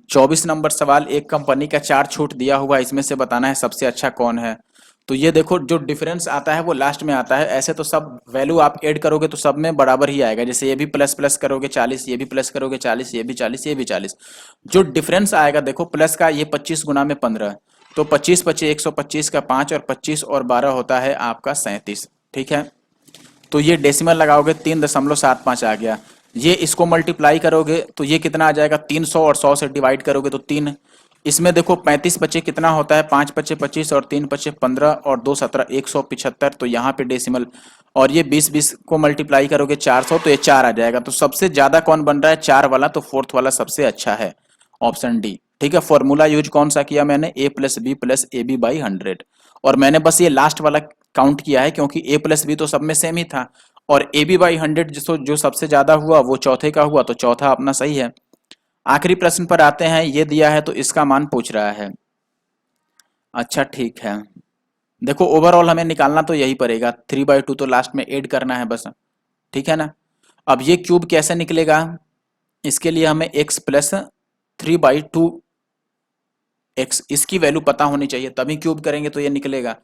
24 नंबर सवाल, एक कंपनी का 4 छूट दिया हुआ, इसमें से बताना है सबसे अच्छा कौन है। तो ये देखो, जो डिफरेंस आता है वो लास्ट में आता है। ऐसे तो सब वैल्यू आप ऐड करोगे तो सब में बराबर ही आएगा, जैसे ये भी प्लस प्लस करोगे 40, ये भी प्लस करोगे 40, ये भी 40, ये भी 40। जो डिफरेंस आएगा देखो प्लस का, ये 25 गुना में 15, तो 25 पचे 125 का 5, और 25 और 12 होता है आपका 37। ठीक है, तो ये डेसिमल लगाओगे 3.75 आ गया। ये इसको मल्टीप्लाई करोगे तो ये कितना आ जाएगा, 300, और 100 से डिवाइड करोगे तो 3। इसमें देखो 35 पचे कितना होता है, 5 पचे 25 और 3 पचे 15 और 2 17, 175, तो यहाँ पे डेसिमल। और ये 20 20 को मल्टीप्लाई करोगे 400, तो ये 4 आ जाएगा। तो सबसे ज्यादा कौन बन रहा है, 4 वाला, तो फोर्थ वाला सबसे अच्छा है, ऑप्शन डी। ठीक है, फॉर्मूला यूज कौन सा किया मैंने, a + b + ab by 100, और मैंने बस ये लास्ट वाला काउंट किया है क्योंकि a + b तो सब में सेम ही था, और ab by 100 जो सबसे ज्यादा हुआ वो चौथे का हुआ, तो चौथा अपना सही है। आखिरी प्रश्न पर आते हैं, ये दिया है तो इसका मान पूछ रहा है। अच्छा ठीक है, देखो ओवरऑल हमें निकालना तो यही पड़ेगा, 3/2 तो लास्ट में ऐड करना है बस। ठीक है ना, अब ये क्यूब कैसे निकलेगा, इसके लिए हमें x + 3/2 x, इसकी वैल्यू पता होनी चाहिए, तभी क्यूब करेंगे तो ये निकलेगा।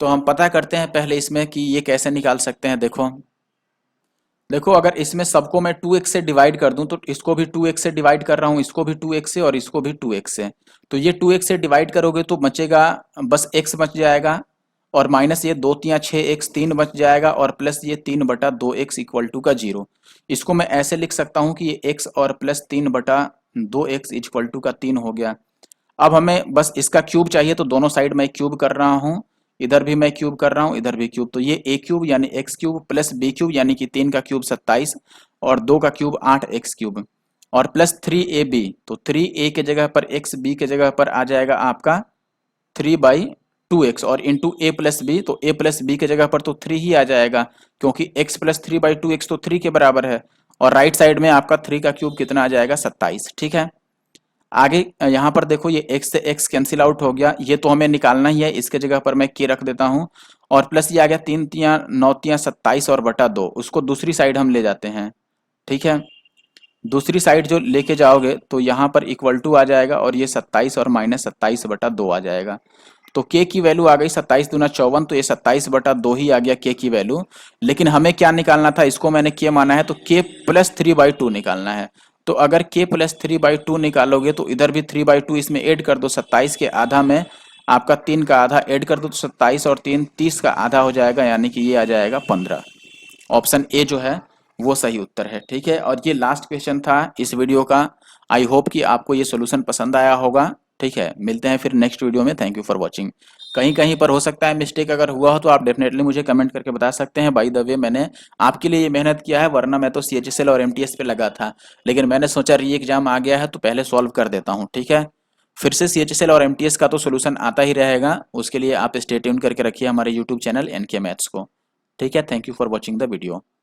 तो हम पता करते हैं पहले इसमें कि ये कैसे निकाल सकते हैं। देखो देखो अगर इसमें सबको मैं 2x से डिवाइड कर दूं तो इसको भी 2x से डिवाइड कर रहा हूं, इसको भी 2x से और इसको भी 2x से। तो ये 2x से डिवाइड करोगे तो बचेगा बस x बच जाएगा, और माइनस ये 2 तिया 6x 3 बच जाएगा, और प्लस ये 3/2x इक्वल टू का 0। इसको मैं ऐसे लिख सकता हूं कि ये x और प्लस 3/2x इक्वल टू का 3 हो गया। अब हमें बस इसका क्यूब चाहिए, तो दोनों साइड मैं क्यूब कर रहा हूँ, इधर भी मैं क्यूब कर रहा हूँ, इधर भी क्यूब। तो ये a क्यूब यानी x cube plus b cube यानी कि 3 का क्यूब 27 और 2 का क्यूब 8x क्यूब, और प्लस 3ab। तो 3a के जगह पर x, b के जगह पर आ जाएगा आपका 3/2x, और इंटू a प्लस बी, तो a प्लस बी के जगह पर तो 3 ही आ जाएगा, क्योंकि x प्लस 3/2x तो 3 के बराबर है। और राइट साइड में आपका 3 का क्यूब कितना आ जाएगा 27। ठीक है, आगे यहाँ पर देखो ये x से x कैंसिल आउट हो गया, ये तो हमें निकालना ही है, इसके जगह पर मैं k रख देता हूँ। और प्लस ये आ गया 3 तिया 9 तिया 27 और बटा 2, उसको दूसरी साइड हम ले जाते हैं। ठीक है, दूसरी साइड जो लेके जाओगे तो यहाँ पर इक्वल टू आ जाएगा, और ये 27 और -27/2 आ जाएगा। तो k की वैल्यू आ गई 27 दूना 54, तो ये 27/2 ही आ गया k की वैल्यू। लेकिन हमें क्या निकालना था, इसको मैंने k माना है, तो k प्लस 3/2 निकालना है। तो अगर k प्लस 3/2 निकालोगे तो इधर भी 3/2 इसमें ऐड कर दो, 27 के आधा में आपका 3 का आधा ऐड कर दो, तो 27 और 3 30 का आधा हो जाएगा, यानी कि ये आ जाएगा 15। ऑप्शन ए जो है वो सही उत्तर है। ठीक है, और ये लास्ट क्वेश्चन था इस वीडियो का। आई होप कि आपको ये सोल्यूशन पसंद आया होगा। ठीक है, मिलते हैं फिर नेक्स्ट वीडियो में। Thank you for watching. कहीं कहीं पर हो सकता है मिस्टेक, अगर हुआ हो तो आप डेफिनेटली मुझे कमेंट करके बता सकते हैं। बाय द वे मैंने आपके लिए ये मेहनत किया है, वरना मैं तो CHSL और MTS पे लगा था, लेकिन मैंने सोचा री एग्जाम आ गया है तो पहले सॉल्व कर देता हूँ। ठीक है, फिर से CHSL और MTS का तो सोल्यूशन आता ही रहेगा, उसके लिए आप स्टे ट्यून करके रखिए हमारे यूट्यूब चैनल NK मैथ्स को। ठीक है, thank you for watching the video.